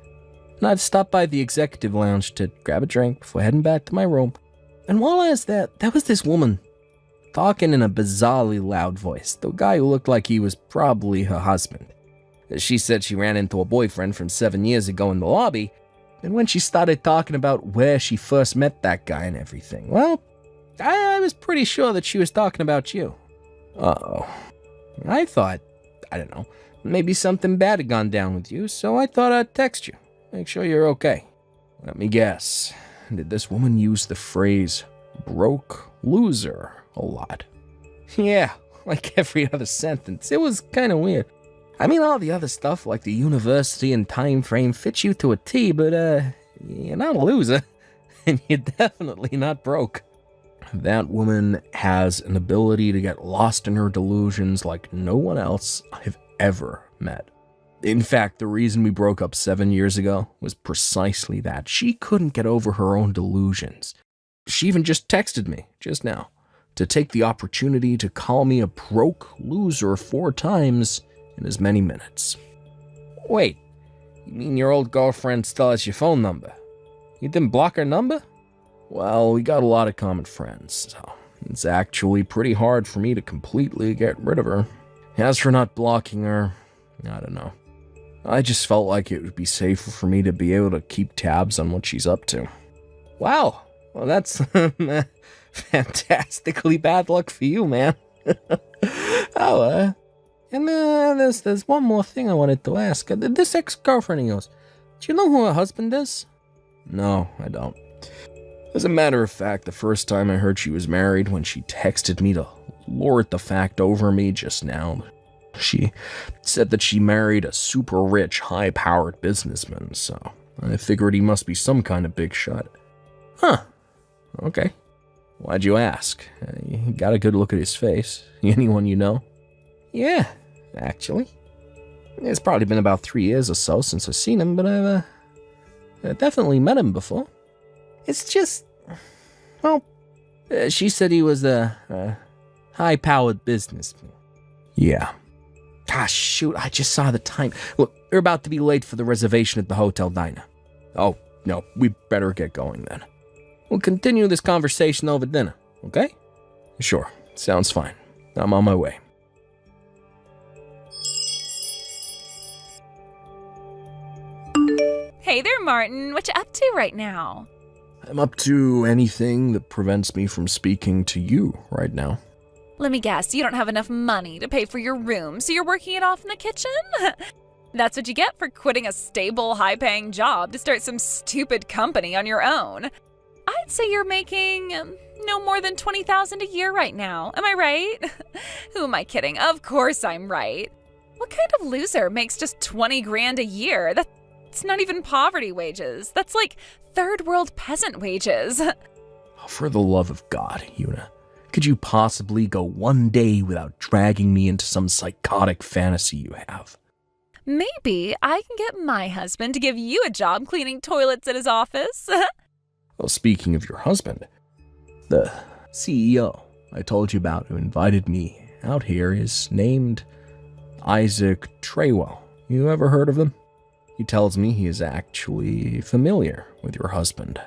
and I'd stopped by the executive lounge to grab a drink before heading back to my room. And while I was there was this woman talking in a bizarrely loud voice, the guy who looked like he was probably her husband. She said she ran into a boyfriend from 7 years ago in the lobby, and when she started talking about where she first met that guy and everything, well, I was pretty sure that she was talking about you. Uh-oh. I thought, I don't know, maybe something bad had gone down with you, so I thought I'd text you, make sure you're okay. Let me guess, did this woman use the phrase broke loser a lot? Yeah, like every other sentence. It was kind of weird. I mean, all the other stuff like the university and time frame fits you to a T, but you're not a loser, and you're definitely not broke. That woman has an ability to get lost in her delusions like no one else I've ever met. In fact, the reason we broke up 7 years ago was precisely that. She couldn't get over her own delusions. She even just texted me, just now, to take the opportunity to call me a broke loser 4 times in as many minutes. Wait, you mean your old girlfriend still has your phone number? You didn't block her number? Well, we got a lot of common friends, so it's actually pretty hard for me to completely get rid of her. As for not blocking her, I don't know. I just felt like it would be safer for me to be able to keep tabs on what she's up to. Wow, well that's fantastically bad luck for you, man. And there's one more thing I wanted to ask. This ex-girlfriend of yours, do you know who her husband is? No, I don't. As a matter of fact, the first time I heard she was married, when she texted me to lord the fact over me just now, she said that she married a super rich, high-powered businessman, so I figured he must be some kind of big shot. Huh. Okay. Why'd you ask? You got a good look at his face. Anyone you know? Yeah, actually. It's probably been about 3 years or so since I've seen him, but I've definitely met him before. It's just, well, she said he was a high-powered businessman. Yeah. Gosh, shoot, I just saw the time. Look, we're about to be late for the reservation at the hotel diner. Oh, no, we better get going then. We'll continue this conversation over dinner, okay? Sure, sounds fine. I'm on my way. Hey there, Martin. What you up to right now? I'm up to anything that prevents me from speaking to you right now. Let me guess, you don't have enough money to pay for your room, so you're working it off in the kitchen? That's what you get for quitting a stable, high-paying job to start some stupid company on your own. I'd say you're making no more than $20,000 a year right now. Am I right? Who am I kidding? Of course I'm right. What kind of loser makes just 20 grand a year? That's not even poverty wages. That's like third world peasant wages. For the love of God, Una, could you possibly go one day without dragging me into some psychotic fantasy you have? Maybe I can get my husband to give you a job cleaning toilets at his office. Well, speaking of your husband, the CEO I told you about who invited me out here is named Isaac Treywell. You ever heard of him? He tells me he is actually familiar with your husband.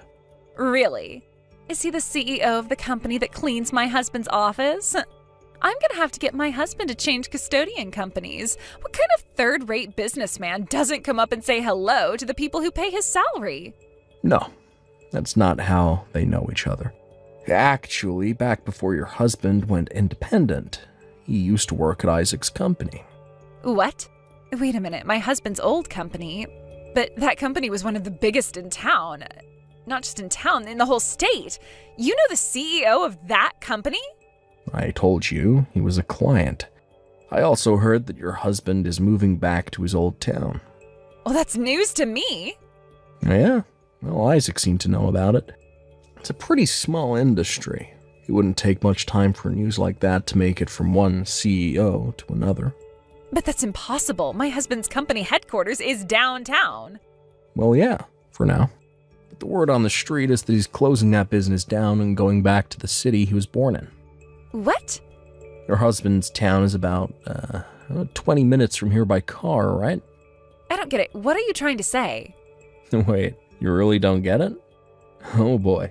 Really? Is he the CEO of the company that cleans my husband's office? I'm gonna have to get my husband to change custodian companies. What kind of third-rate businessman doesn't come up and say hello to the people who pay his salary? No, that's not how they know each other. Actually, back before your husband went independent, he used to work at Isaac's company. What? Wait a minute, my husband's old company? But that company was one of the biggest in town. Not just in town, in the whole state. You know the CEO of that company? I told you he was a client. I also heard that your husband is moving back to his old town. Well, that's news to me. Yeah, well, Isaac seemed to know about it. It's a pretty small industry. It wouldn't take much time for news like that to make it from one CEO to another. But that's impossible. My husband's company headquarters is downtown. Well, yeah, for now. but the word on the street is that he's closing that business down and going back to the city he was born in. What? Your husband's town is about 20 minutes from here by car, right? I don't get it. What are you trying to say? Wait, you really don't get it? Oh boy.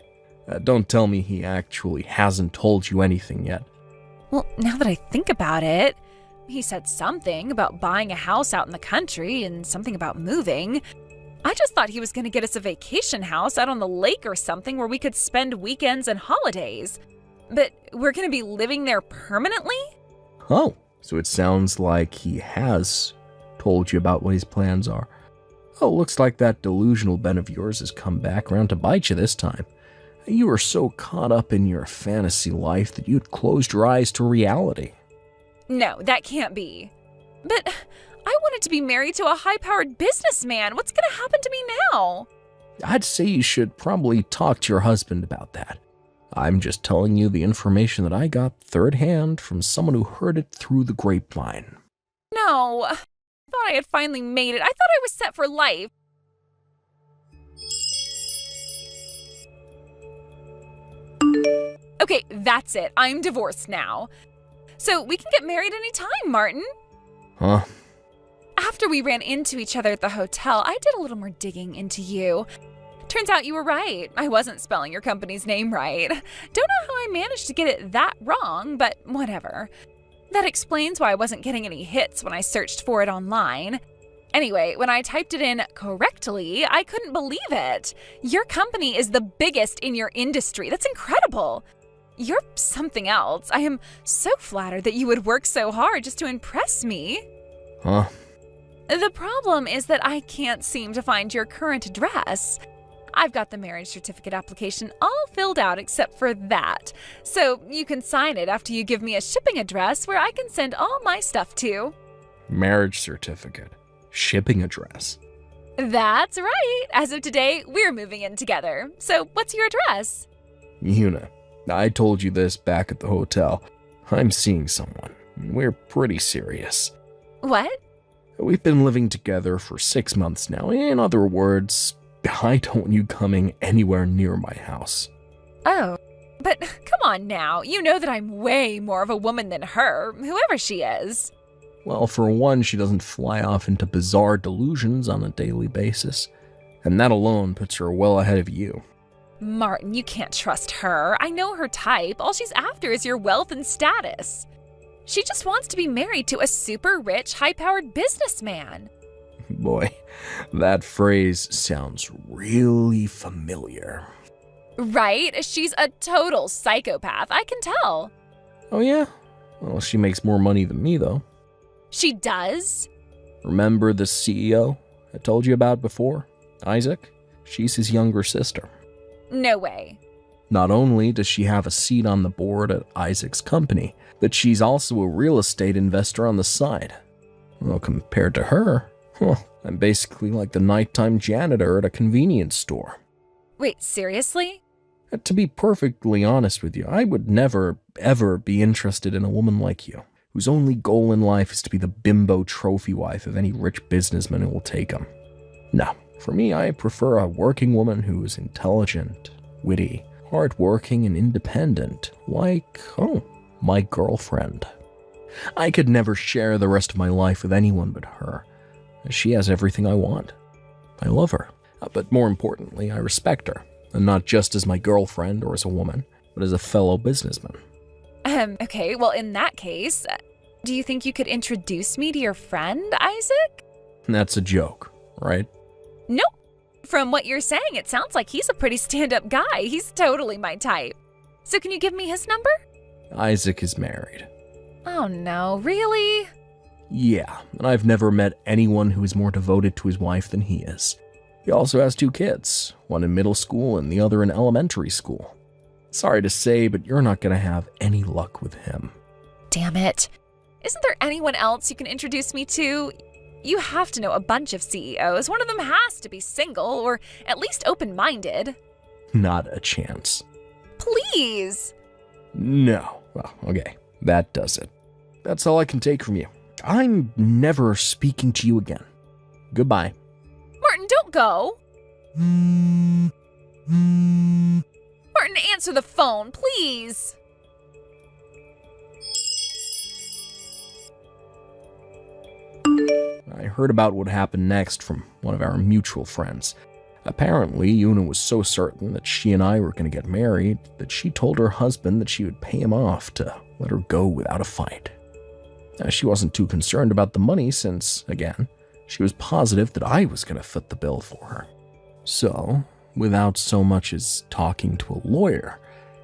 Don't tell me he actually hasn't told you anything yet. Well, now that I think about it, he said something about buying a house out in the country and something about moving. I just thought he was going to get us a vacation house out on the lake or something where we could spend weekends and holidays. But we're going to be living there permanently? Oh, so it sounds like he has told you about what his plans are. Oh, looks like that delusional Ben of yours has come back around to bite you this time. You were so caught up in your fantasy life that you'd closed your eyes to reality. No, that can't be. But I wanted to be married to a high-powered businessman. What's going to happen to me now? I'd say you should probably talk to your husband about that. I'm just telling you the information that I got third hand from someone who heard it through the grapevine. No, I thought I had finally made it. I thought I was set for life. Okay, that's it. I'm divorced now. So we can get married anytime, Martin. Huh? After we ran into each other at the hotel, I did a little more digging into you. Turns out you were right. I wasn't spelling your company's name right. Don't know how I managed to get it that wrong, but whatever. That explains why I wasn't getting any hits when I searched for it online. Anyway, when I typed it in correctly, I couldn't believe it. Your company is the biggest in your industry. That's incredible. You're something else. I am so flattered that you would work so hard just to impress me. Huh? The problem is that I can't seem to find your current address. I've got the marriage certificate application all filled out except for that. So you can sign it after you give me a shipping address where I can send all my stuff to. Marriage certificate. Shipping address. That's right. As of today, we're moving in together. So what's your address? Una, I told you this back at the hotel. I'm seeing someone. We're pretty serious. What? We've been living together for 6 months now. In other words, I don't want you coming anywhere near my house. Oh, but come on now. You know that I'm way more of a woman than her, whoever she is. Well, for one, she doesn't fly off into bizarre delusions on a daily basis. And that alone puts her well ahead of you. Martin, you can't trust her. I know her type. All she's after is your wealth and status. She just wants to be married to a super rich, high-powered businessman. Boy, that phrase sounds really familiar. Right? She's a total psychopath. I can tell. Oh yeah? Well, she makes more money than me, though. She does? Remember the CEO I told you about before? Isaac? She's his younger sister. No way. Not only does she have a seat on the board at Isaac's company, but she's also a real estate investor on the side. Well, compared to her, I'm basically like the nighttime janitor at a convenience store. Wait, seriously? To be perfectly honest with you, I would never, ever be interested in a woman like you, whose only goal in life is to be the bimbo trophy wife of any rich businessman who will take him. No, for me, I prefer a working woman who is intelligent, witty, hardworking, and independent, like, my girlfriend. I could never share the rest of my life with anyone but her. She has everything I want. I love her, but more importantly, I respect her, and not just as my girlfriend or as a woman, but as a fellow businessman. Okay, well, in that case, do you think you could introduce me to your friend, Isaac? That's a joke, right? Nope. From what you're saying, it sounds like he's a pretty stand-up guy. He's totally my type. So can you give me his number? Isaac is married. Oh no, really? Yeah, and I've never met anyone who is more devoted to his wife than he is. He also has 2 kids, one in middle school and the other in elementary school. Sorry to say, but you're not going to have any luck with him. Damn it. Isn't there anyone else you can introduce me to? You have to know a bunch of CEOs. One of them has to be single, or at least open-minded. Not a chance. Please. No. Well, okay, that does it. That's all I can take from you. I'm never speaking to you again. Goodbye. Martin, don't go. Martin, answer the phone, please. I heard about what happened next from one of our mutual friends. Apparently, Una was so certain that she and I were going to get married that she told her husband that she would pay him off to let her go without a fight. She wasn't too concerned about the money since, again, she was positive that I was going to foot the bill for her. So, without so much as talking to a lawyer,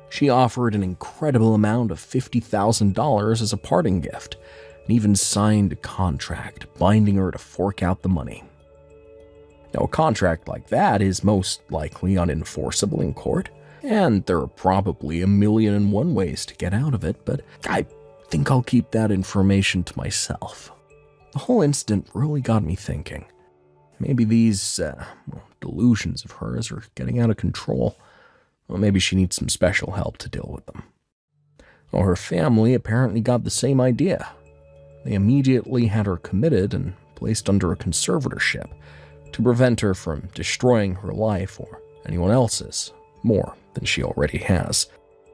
she offered an incredible amount of $50,000 as a parting gift, and even signed a contract binding her to fork out the money. Now, a contract like that is most likely unenforceable in court, and there are probably 1,000,001 ways to get out of it, but I think I'll keep that information to myself. The whole incident really got me thinking. Maybe these delusions of hers are getting out of control. Or maybe she needs some special help to deal with them. Well, her family apparently got the same idea. They immediately had her committed and placed under a conservatorship to prevent her from destroying her life or anyone else's more than she already has.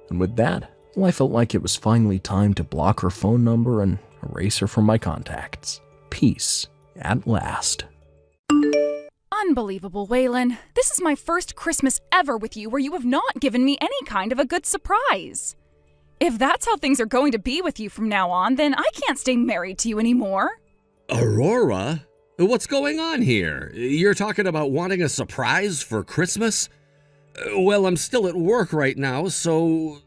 And with that, well, I felt like it was finally time to block her phone number and erase her from my contacts. Peace at last. Unbelievable, Waylon. This is my first Christmas ever with you where you have not given me any kind of a good surprise. If that's how things are going to be with you from now on, then I can't stay married to you anymore. Aurora? What's going on here? You're talking about wanting a surprise for Christmas? Well, I'm still at work right now, so...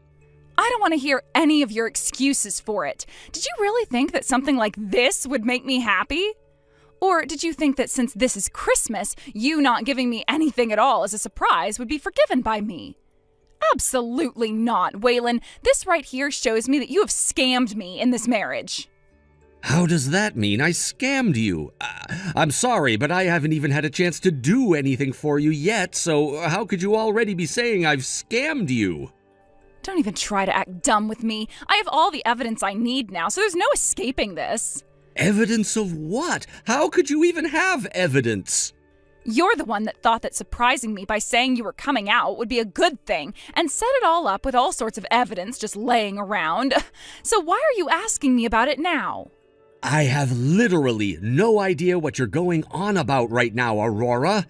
I don't want to hear any of your excuses for it. Did you really think that something like this would make me happy? Or did you think that since this is Christmas, you not giving me anything at all as a surprise would be forgiven by me? Absolutely not, Waylon. This right here shows me that you have scammed me in this marriage. How does that mean I scammed you? I'm sorry, but I haven't even had a chance to do anything for you yet, so how could you already be saying I've scammed you? Don't even try to act dumb with me. I have all the evidence I need now, so there's no escaping this. Evidence of what? How could you even have evidence? You're the one that thought that surprising me by saying you were coming out would be a good thing and set it all up with all sorts of evidence just laying around. So why are you asking me about it now? I have literally no idea what you're going on about right now, Aurora.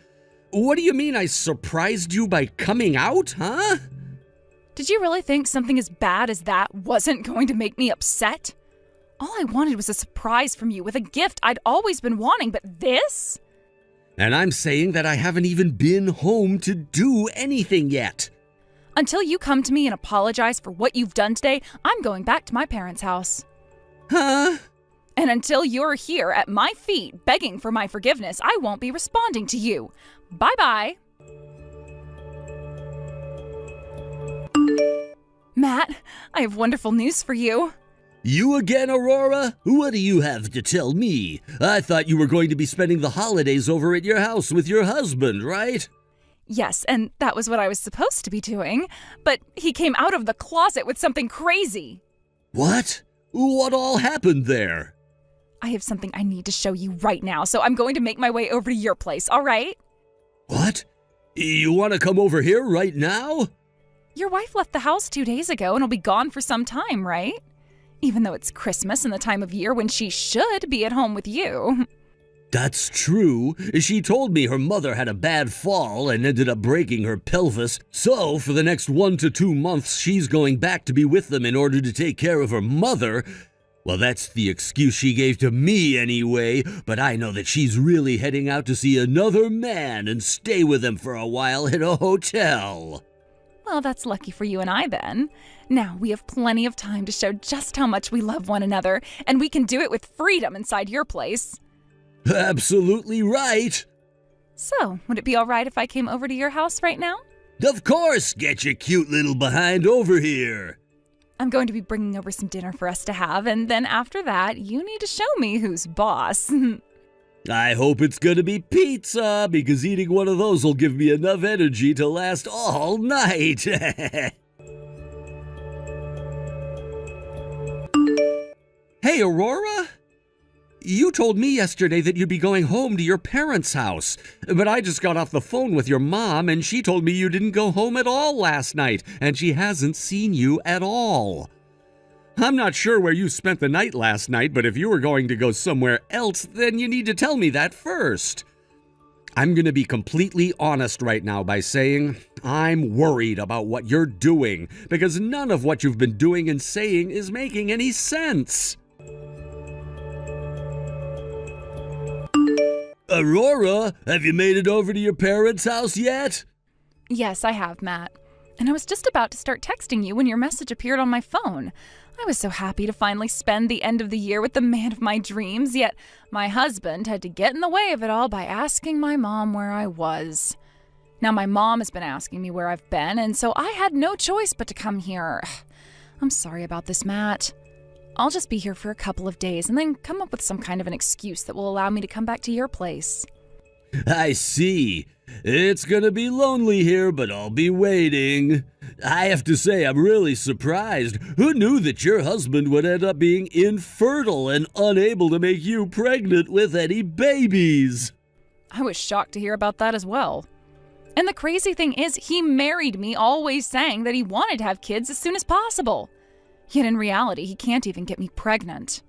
What do you mean I surprised you by coming out, huh? Did you really think something as bad as that wasn't going to make me upset? All I wanted was a surprise from you with a gift I'd always been wanting, but this? And I'm saying that I haven't even been home to do anything yet. Until you come to me and apologize for what you've done today, I'm going back to my parents' house. Huh? And until you're here at my feet begging for my forgiveness, I won't be responding to you. Bye-bye. Matt, I have wonderful news for you. You again, Aurora? What do you have to tell me? I thought you were going to be spending the holidays over at your house with your husband, right? Yes, and that was what I was supposed to be doing, but he came out of the closet with something crazy. What? What all happened there? I have something I need to show you right now, so I'm going to make my way over to your place, all right? What? You want to come over here right now? Your wife left the house 2 days ago and will be gone for some time, right? Even though it's Christmas and the time of year when she should be at home with you. That's true. She told me her mother had a bad fall and ended up breaking her pelvis. So, for the next 1 to 2 months, she's going back to be with them in order to take care of her mother. Well, that's the excuse she gave to me anyway, but I know that she's really heading out to see another man and stay with him for a while in a hotel. Well, that's lucky for you and I then. Now we have plenty of time to show just how much we love one another, and we can do it with freedom inside your place. Absolutely right. So, would it be all right if I came over to your house right now? Of course, get your cute little behind over here. I'm going to be bringing over some dinner for us to have, and then after that, you need to show me who's boss. I hope it's gonna be pizza, because eating one of those will give me enough energy to last all night. Hey, Aurora? You told me yesterday that you'd be going home to your parents' house, but I just got off the phone with your mom and she told me you didn't go home at all last night and she hasn't seen you at all. I'm not sure where you spent the night last night, but if you were going to go somewhere else, then you need to tell me that first. I'm going to be completely honest right now by saying I'm worried about what you're doing because none of what you've been doing and saying is making any sense. Aurora, have you made it over to your parents' house yet? Yes, I have, Matt. And I was just about to start texting you when your message appeared on my phone. I was so happy to finally spend the end of the year with the man of my dreams, yet my husband had to get in the way of it all by asking my mom where I was. Now my mom has been asking me where I've been, and so I had no choice but to come here. I'm sorry about this, Matt. I'll just be here for a couple of days and then come up with some kind of an excuse that will allow me to come back to your place. I see. It's gonna be lonely here, but I'll be waiting. I have to say, I'm really surprised. Who knew that your husband would end up being infertile and unable to make you pregnant with any babies? I was shocked to hear about that as well. And the crazy thing is, he married me always saying that he wanted to have kids as soon as possible. Yet in reality, he can't even get me pregnant.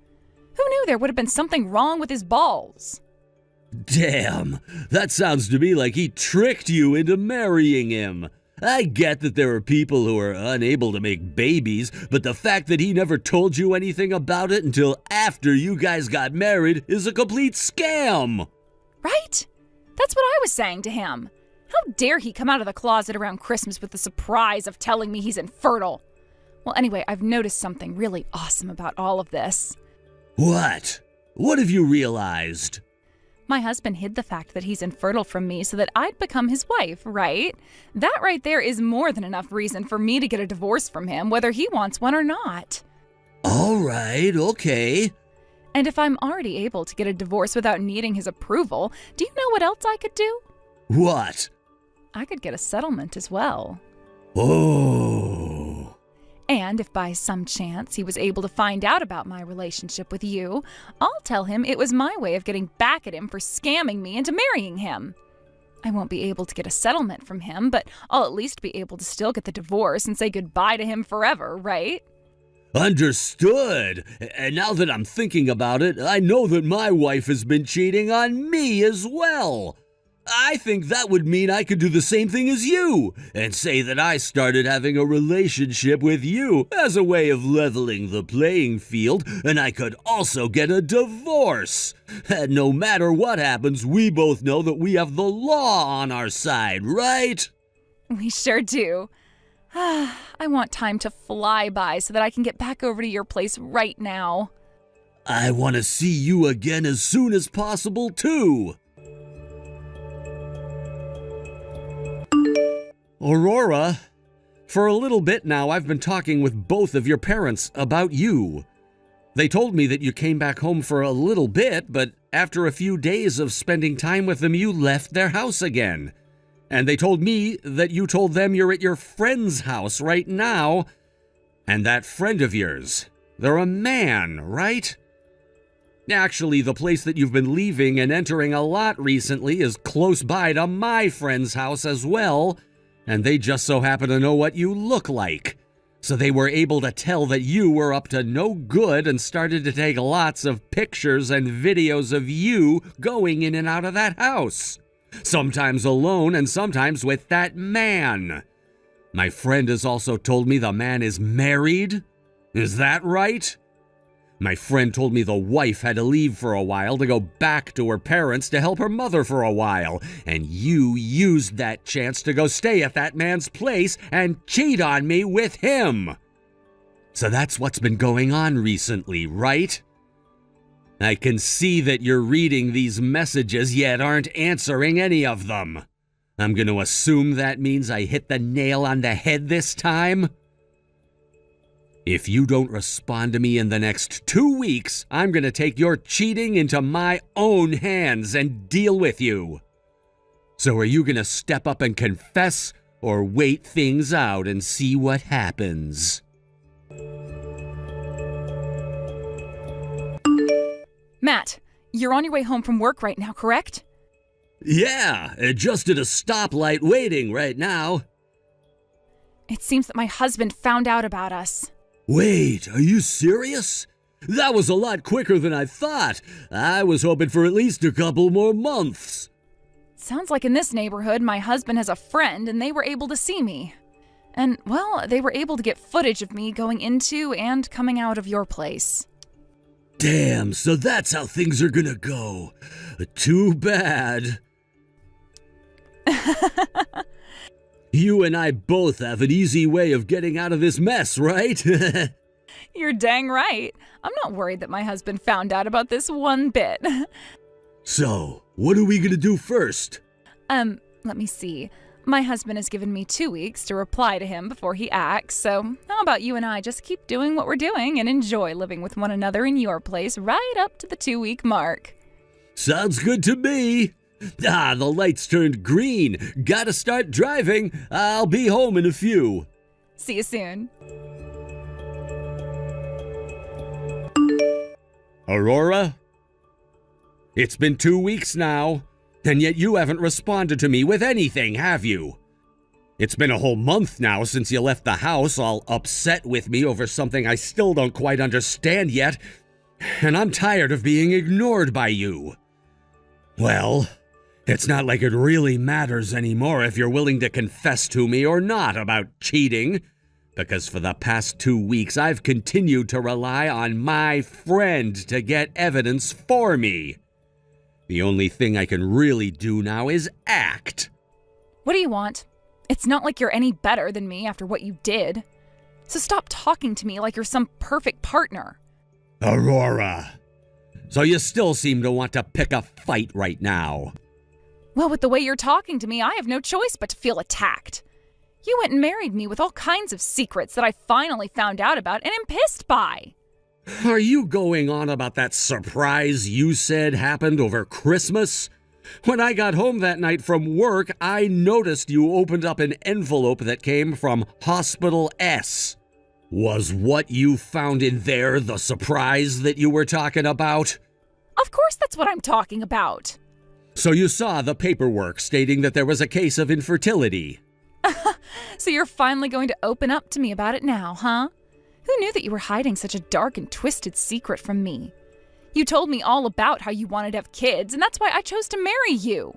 Who knew there would have been something wrong with his balls? Damn, that sounds to me like he tricked you into marrying him. I get that there are people who are unable to make babies, but the fact that he never told you anything about it until after you guys got married is a complete scam. Right? That's what I was saying to him. How dare he come out of the closet around Christmas with the surprise of telling me he's infertile? Well, anyway, I've noticed something really awesome about all of this. What? What have you realized? My husband hid the fact that he's infertile from me so that I'd become his wife, right? That right there is more than enough reason for me to get a divorce from him, whether he wants one or not. All right, okay. And if I'm already able to get a divorce without needing his approval, do you know what else I could do? What? I could get a settlement as well. Oh. And if by some chance he was able to find out about my relationship with you, I'll tell him it was my way of getting back at him for scamming me into marrying him. I won't be able to get a settlement from him, but I'll at least be able to still get the divorce and say goodbye to him forever, right? Understood. And now that I'm thinking about it, I know that my wife has been cheating on me as well. I think that would mean I could do the same thing as you and say that I started having a relationship with you as a way of leveling the playing field, and I could also get a divorce. And no matter what happens, we both know that we have the law on our side, right? We sure do. I want time to fly by so that I can get back over to your place right now. I want to see you again as soon as possible, too. Aurora, for a little bit now, I've been talking with both of your parents about you. They told me that you came back home for a little bit, but after a few days of spending time with them, you left their house again. And they told me that you told them you're at your friend's house right now. And that friend of yours, they're a man, right? Actually, the place that you've been leaving and entering a lot recently is close by to my friend's house as well. And they just so happen to know what you look like. So they were able to tell that you were up to no good and started to take lots of pictures and videos of you going in and out of that house. Sometimes alone and sometimes with that man. My friend has also told me the man is married. Is that right? My friend told me the wife had to leave for a while to go back to her parents to help her mother for a while, and you used that chance to go stay at that man's place and cheat on me with him. So that's what's been going on recently, right? I can see that you're reading these messages yet aren't answering any of them. I'm going to assume that means I hit the nail on the head this time. If you don't respond to me in the next 2 weeks, I'm going to take your cheating into my own hands and deal with you. So are you going to step up and confess or wait things out and see what happens? Matt, You're on your way home from work right now, correct? Yeah, just at a stoplight waiting right now. It seems that my husband found out about us. Wait, are you serious? That was a lot quicker than I thought. I was hoping for at least a couple more months. Sounds like in this neighborhood, my husband has a friend and they were able to see me. And, well, they were able to get footage of me going into and coming out of your place. Damn, so that's how things are gonna go. Too bad. You and I both have an easy way of getting out of this mess, right? You're dang right. I'm not worried that my husband found out about this one bit. So, what are we gonna do first? Let me see. My husband has given me 2 weeks to reply to him before he acts, so how about you and I just keep doing what we're doing and enjoy living with one another in your place right up to the 2-week mark? Sounds good to me. Ah, the lights turned green. Gotta start driving. I'll be home in a few. See you soon. Aurora? It's been 2 weeks now, and yet you haven't responded to me with anything, have you? It's been a whole month now since you left the house, all upset with me over something I still don't quite understand yet, and I'm tired of being ignored by you. Well, it's not like it really matters anymore if you're willing to confess to me or not about cheating, because for the past 2 weeks I've continued to rely on my friend to get evidence for me. The only thing I can really do now is act. What do you want? It's not like you're any better than me after what you did. So stop talking to me like you're some perfect partner. Aurora, so you still seem to want to pick a fight right now. Well, with the way you're talking to me, I have no choice but to feel attacked. You went and married me with all kinds of secrets that I finally found out about and am pissed by. Are you going on about that surprise you said happened over Christmas? When I got home that night from work, I noticed you opened up an envelope that came from Hospital S. Was what you found in there the surprise that you were talking about? Of course that's what I'm talking about. So you saw the paperwork stating that there was a case of infertility. So you're finally going to open up to me about it now, huh? Who knew that you were hiding such a dark and twisted secret from me? You told me all about how you wanted to have kids, and that's why I chose to marry you.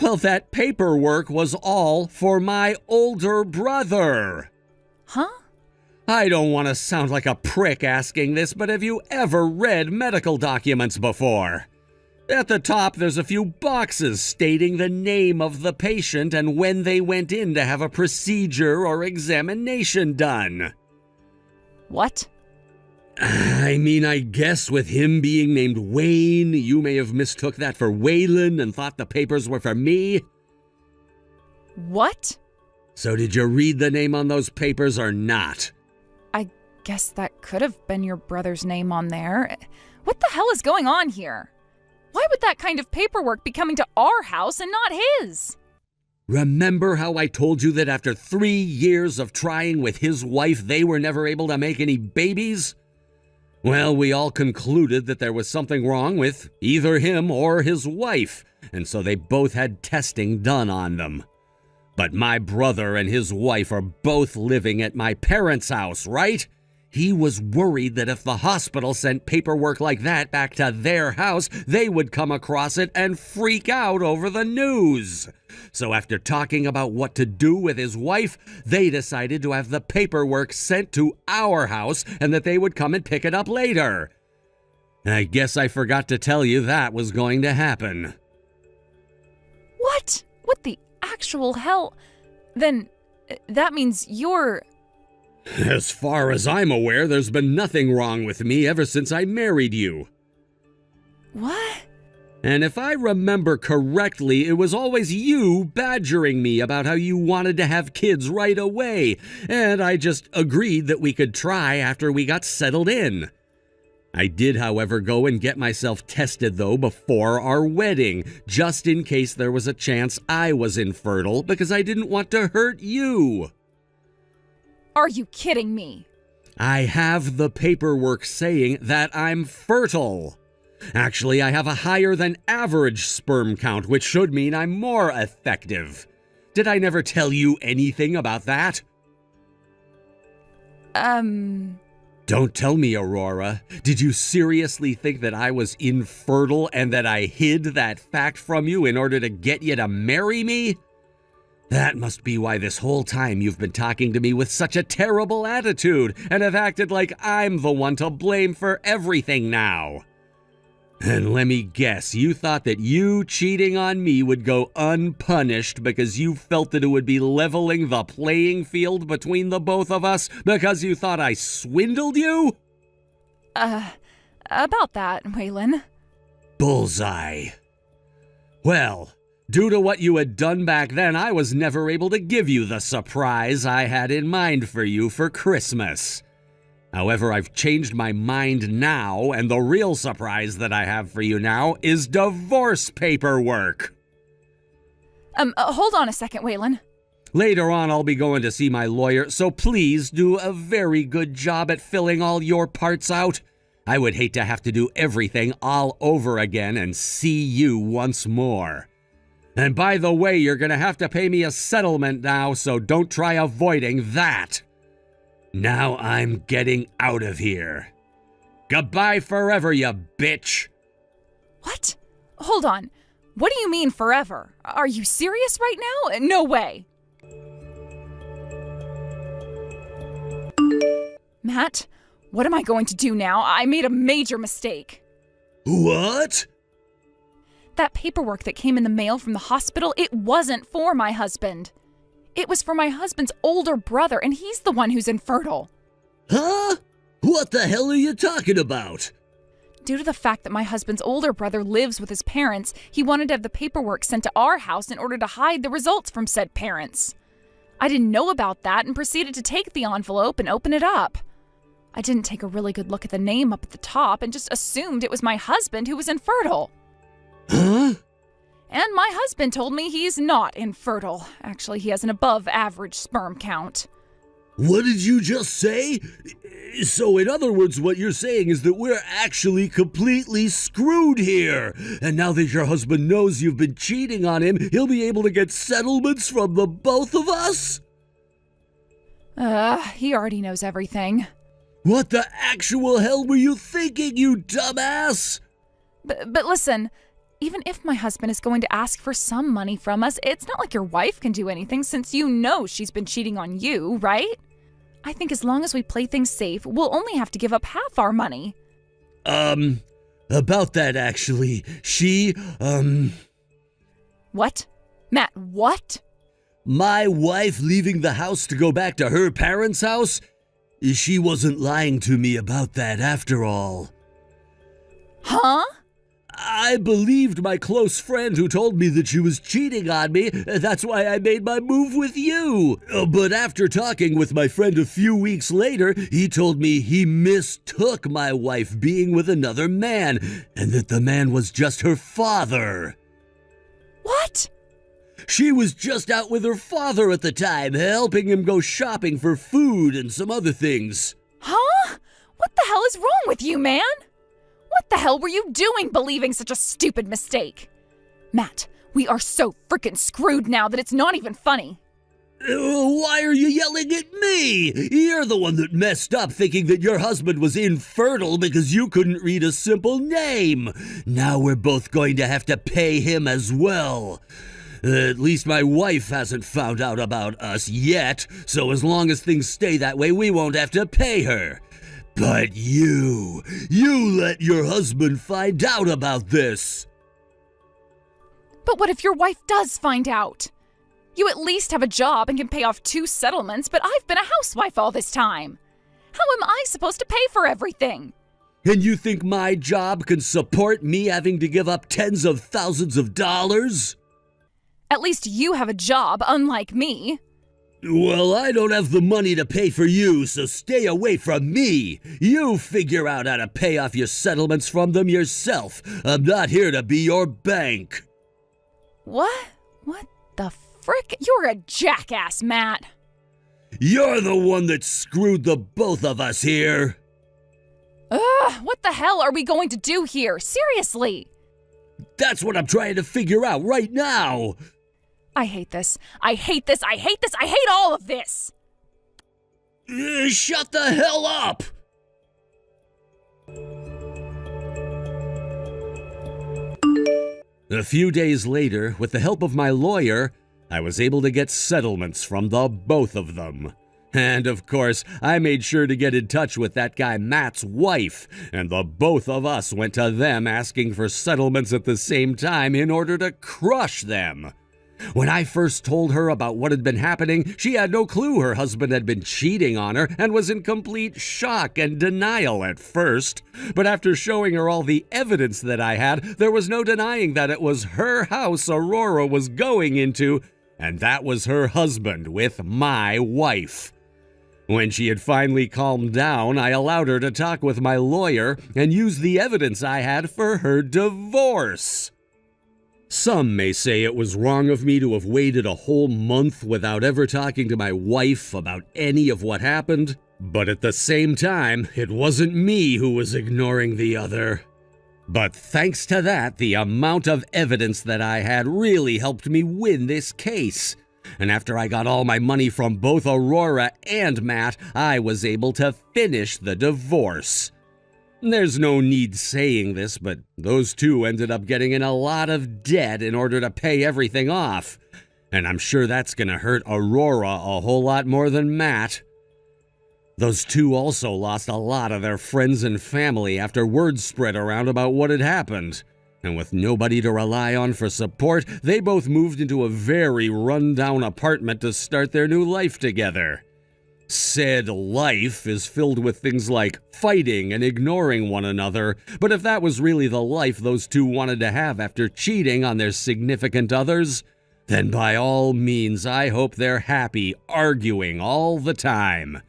Well, that paperwork was all for my older brother. Huh? I don't want to sound like a prick asking this, but have you ever read medical documents before? At the top, there's a few boxes stating the name of the patient and when they went in to have a procedure or examination done. What? I mean, I guess with him being named Wayne, you may have mistook that for Waylon and thought the papers were for me. What? So did you read the name on those papers or not? I guess that could have been your brother's name on there. What the hell is going on here? Why would that kind of paperwork be coming to our house and not his? Remember how I told you that after 3 years of trying with his wife, they were never able to make any babies? Well, we all concluded that there was something wrong with either him or his wife, and so they both had testing done on them. But my brother and his wife are both living at my parents' house, right? He was worried that if the hospital sent paperwork like that back to their house, they would come across it and freak out over the news. So after talking about what to do with his wife, they decided to have the paperwork sent to our house and that they would come and pick it up later. I guess I forgot to tell you that was going to happen. What? What the actual hell? Then that means you're... As far as I'm aware, there's been nothing wrong with me ever since I married you. What? And if I remember correctly, it was always you badgering me about how you wanted to have kids right away, and I just agreed that we could try after we got settled in. I did, however, go and get myself tested, though, before our wedding, just in case there was a chance I was infertile, because I didn't want to hurt you. Are you kidding me? I have the paperwork saying that I'm fertile. Actually, I have a higher than average sperm count, which should mean I'm more effective. Did I never tell you anything about that? Don't tell me, Aurora. Did you seriously think that I was infertile and that I hid that fact from you in order to get you to marry me? That must be why this whole time you've been talking to me with such a terrible attitude and have acted like I'm the one to blame for everything now. And let me guess, you thought that you cheating on me would go unpunished because you felt that it would be leveling the playing field between the both of us because you thought I swindled you? About that, Waylon. Bullseye. Well, due to what you had done back then, I was never able to give you the surprise I had in mind for you for Christmas. However, I've changed my mind now, and the real surprise that I have for you now is divorce paperwork. Hold on a second, Waylon. Later on, I'll be going to see my lawyer, so please do a very good job at filling all your parts out. I would hate to have to do everything all over again and see you once more. And by the way, you're going to have to pay me a settlement now, so don't try avoiding that. Now I'm getting out of here. Goodbye forever, you bitch. What? Hold on. What do you mean forever? Are you serious right now? No way. Matt, what am I going to do now? I made a major mistake. What? That paperwork that came in the mail from the hospital, it wasn't for my husband. It was for my husband's older brother, and he's the one who's infertile. Huh? What the hell are you talking about? Due to the fact that my husband's older brother lives with his parents, he wanted to have the paperwork sent to our house in order to hide the results from said parents. I didn't know about that and proceeded to take the envelope and open it up. I didn't take a really good look at the name up at the top and just assumed it was my husband who was infertile. Huh? And my husband told me he's not infertile. Actually, he has an above-average sperm count. What did you just say? So in other words, what you're saying is that we're actually completely screwed here. And now that your husband knows you've been cheating on him, he'll be able to get settlements from the both of us? He already knows everything. What the actual hell were you thinking, you dumbass? But listen, even if my husband is going to ask for some money from us, it's not like your wife can do anything since you know she's been cheating on you, right? I think as long as we play things safe, we'll only have to give up half our money. About that actually, What? Matt, what? My wife leaving the house to go back to her parents' house? She wasn't lying to me about that after all. Huh? I believed my close friend who told me that she was cheating on me. That's why I made my move with you. But after talking with my friend a few weeks later, he told me he mistook my wife being with another man and that the man was just her father. What? She was just out with her father at the time, helping him go shopping for food and some other things. Huh? What the hell is wrong with you, man? What the hell were you doing believing such a stupid mistake? Matt, we are so frickin' screwed now that it's not even funny. Why are you yelling at me? You're the one that messed up thinking that your husband was infertile because you couldn't read a simple name. Now we're both going to have to pay him as well. At least my wife hasn't found out about us yet, so as long as things stay that way, we won't have to pay her. But you let your husband find out about this. But what if your wife does find out? You at least have a job and can pay off 2 settlements, but I've been a housewife all this time. How am I supposed to pay for everything? And you think my job can support me having to give up tens of thousands of dollars? At least you have a job, unlike me. Well, I don't have the money to pay for you, so stay away from me. You figure out how to pay off your settlements from them yourself. I'm not here to be your bank. What? What the frick? You're a jackass, Matt. You're the one that screwed the both of us here. Ugh! What the hell are we going to do here? Seriously! That's what I'm trying to figure out right now. I hate this. I hate this. I hate this. I hate all of this! Shut the hell up! A few days later, with the help of my lawyer, I was able to get settlements from the both of them. And of course, I made sure to get in touch with that guy Matt's wife, and the both of us went to them asking for settlements at the same time in order to crush them. When I first told her about what had been happening, she had no clue her husband had been cheating on her and was in complete shock and denial at first. But after showing her all the evidence that I had, there was no denying that it was her house Aurora was going into, and that was her husband with my wife. When she had finally calmed down, I allowed her to talk with my lawyer and use the evidence I had for her divorce. Some may say it was wrong of me to have waited a whole month without ever talking to my wife about any of what happened, but at the same time, it wasn't me who was ignoring the other. But thanks to that, the amount of evidence that I had really helped me win this case. And after I got all my money from both Aurora and Matt, I was able to finish the divorce. There's no need saying this, but those two ended up getting in a lot of debt in order to pay everything off. And I'm sure that's gonna hurt Aurora a whole lot more than Matt. Those two also lost a lot of their friends and family after word spread around about what had happened. And with nobody to rely on for support, they both moved into a very run-down apartment to start their new life together. Said life is filled with things like fighting and ignoring one another, but if that was really the life those two wanted to have after cheating on their significant others, then by all means I hope they're happy arguing all the time.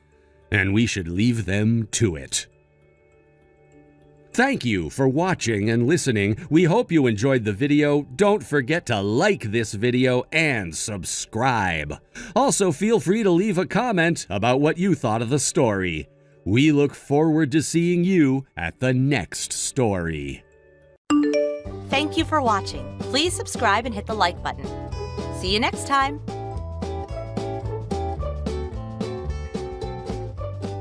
And we should leave them to it. Thank you for watching and listening. We hope you enjoyed the video. Don't forget to like this video and subscribe. Also, feel free to leave a comment about what you thought of the story. We look forward to seeing you at the next story. Thank you for watching. Please subscribe and hit the like button. See you next time.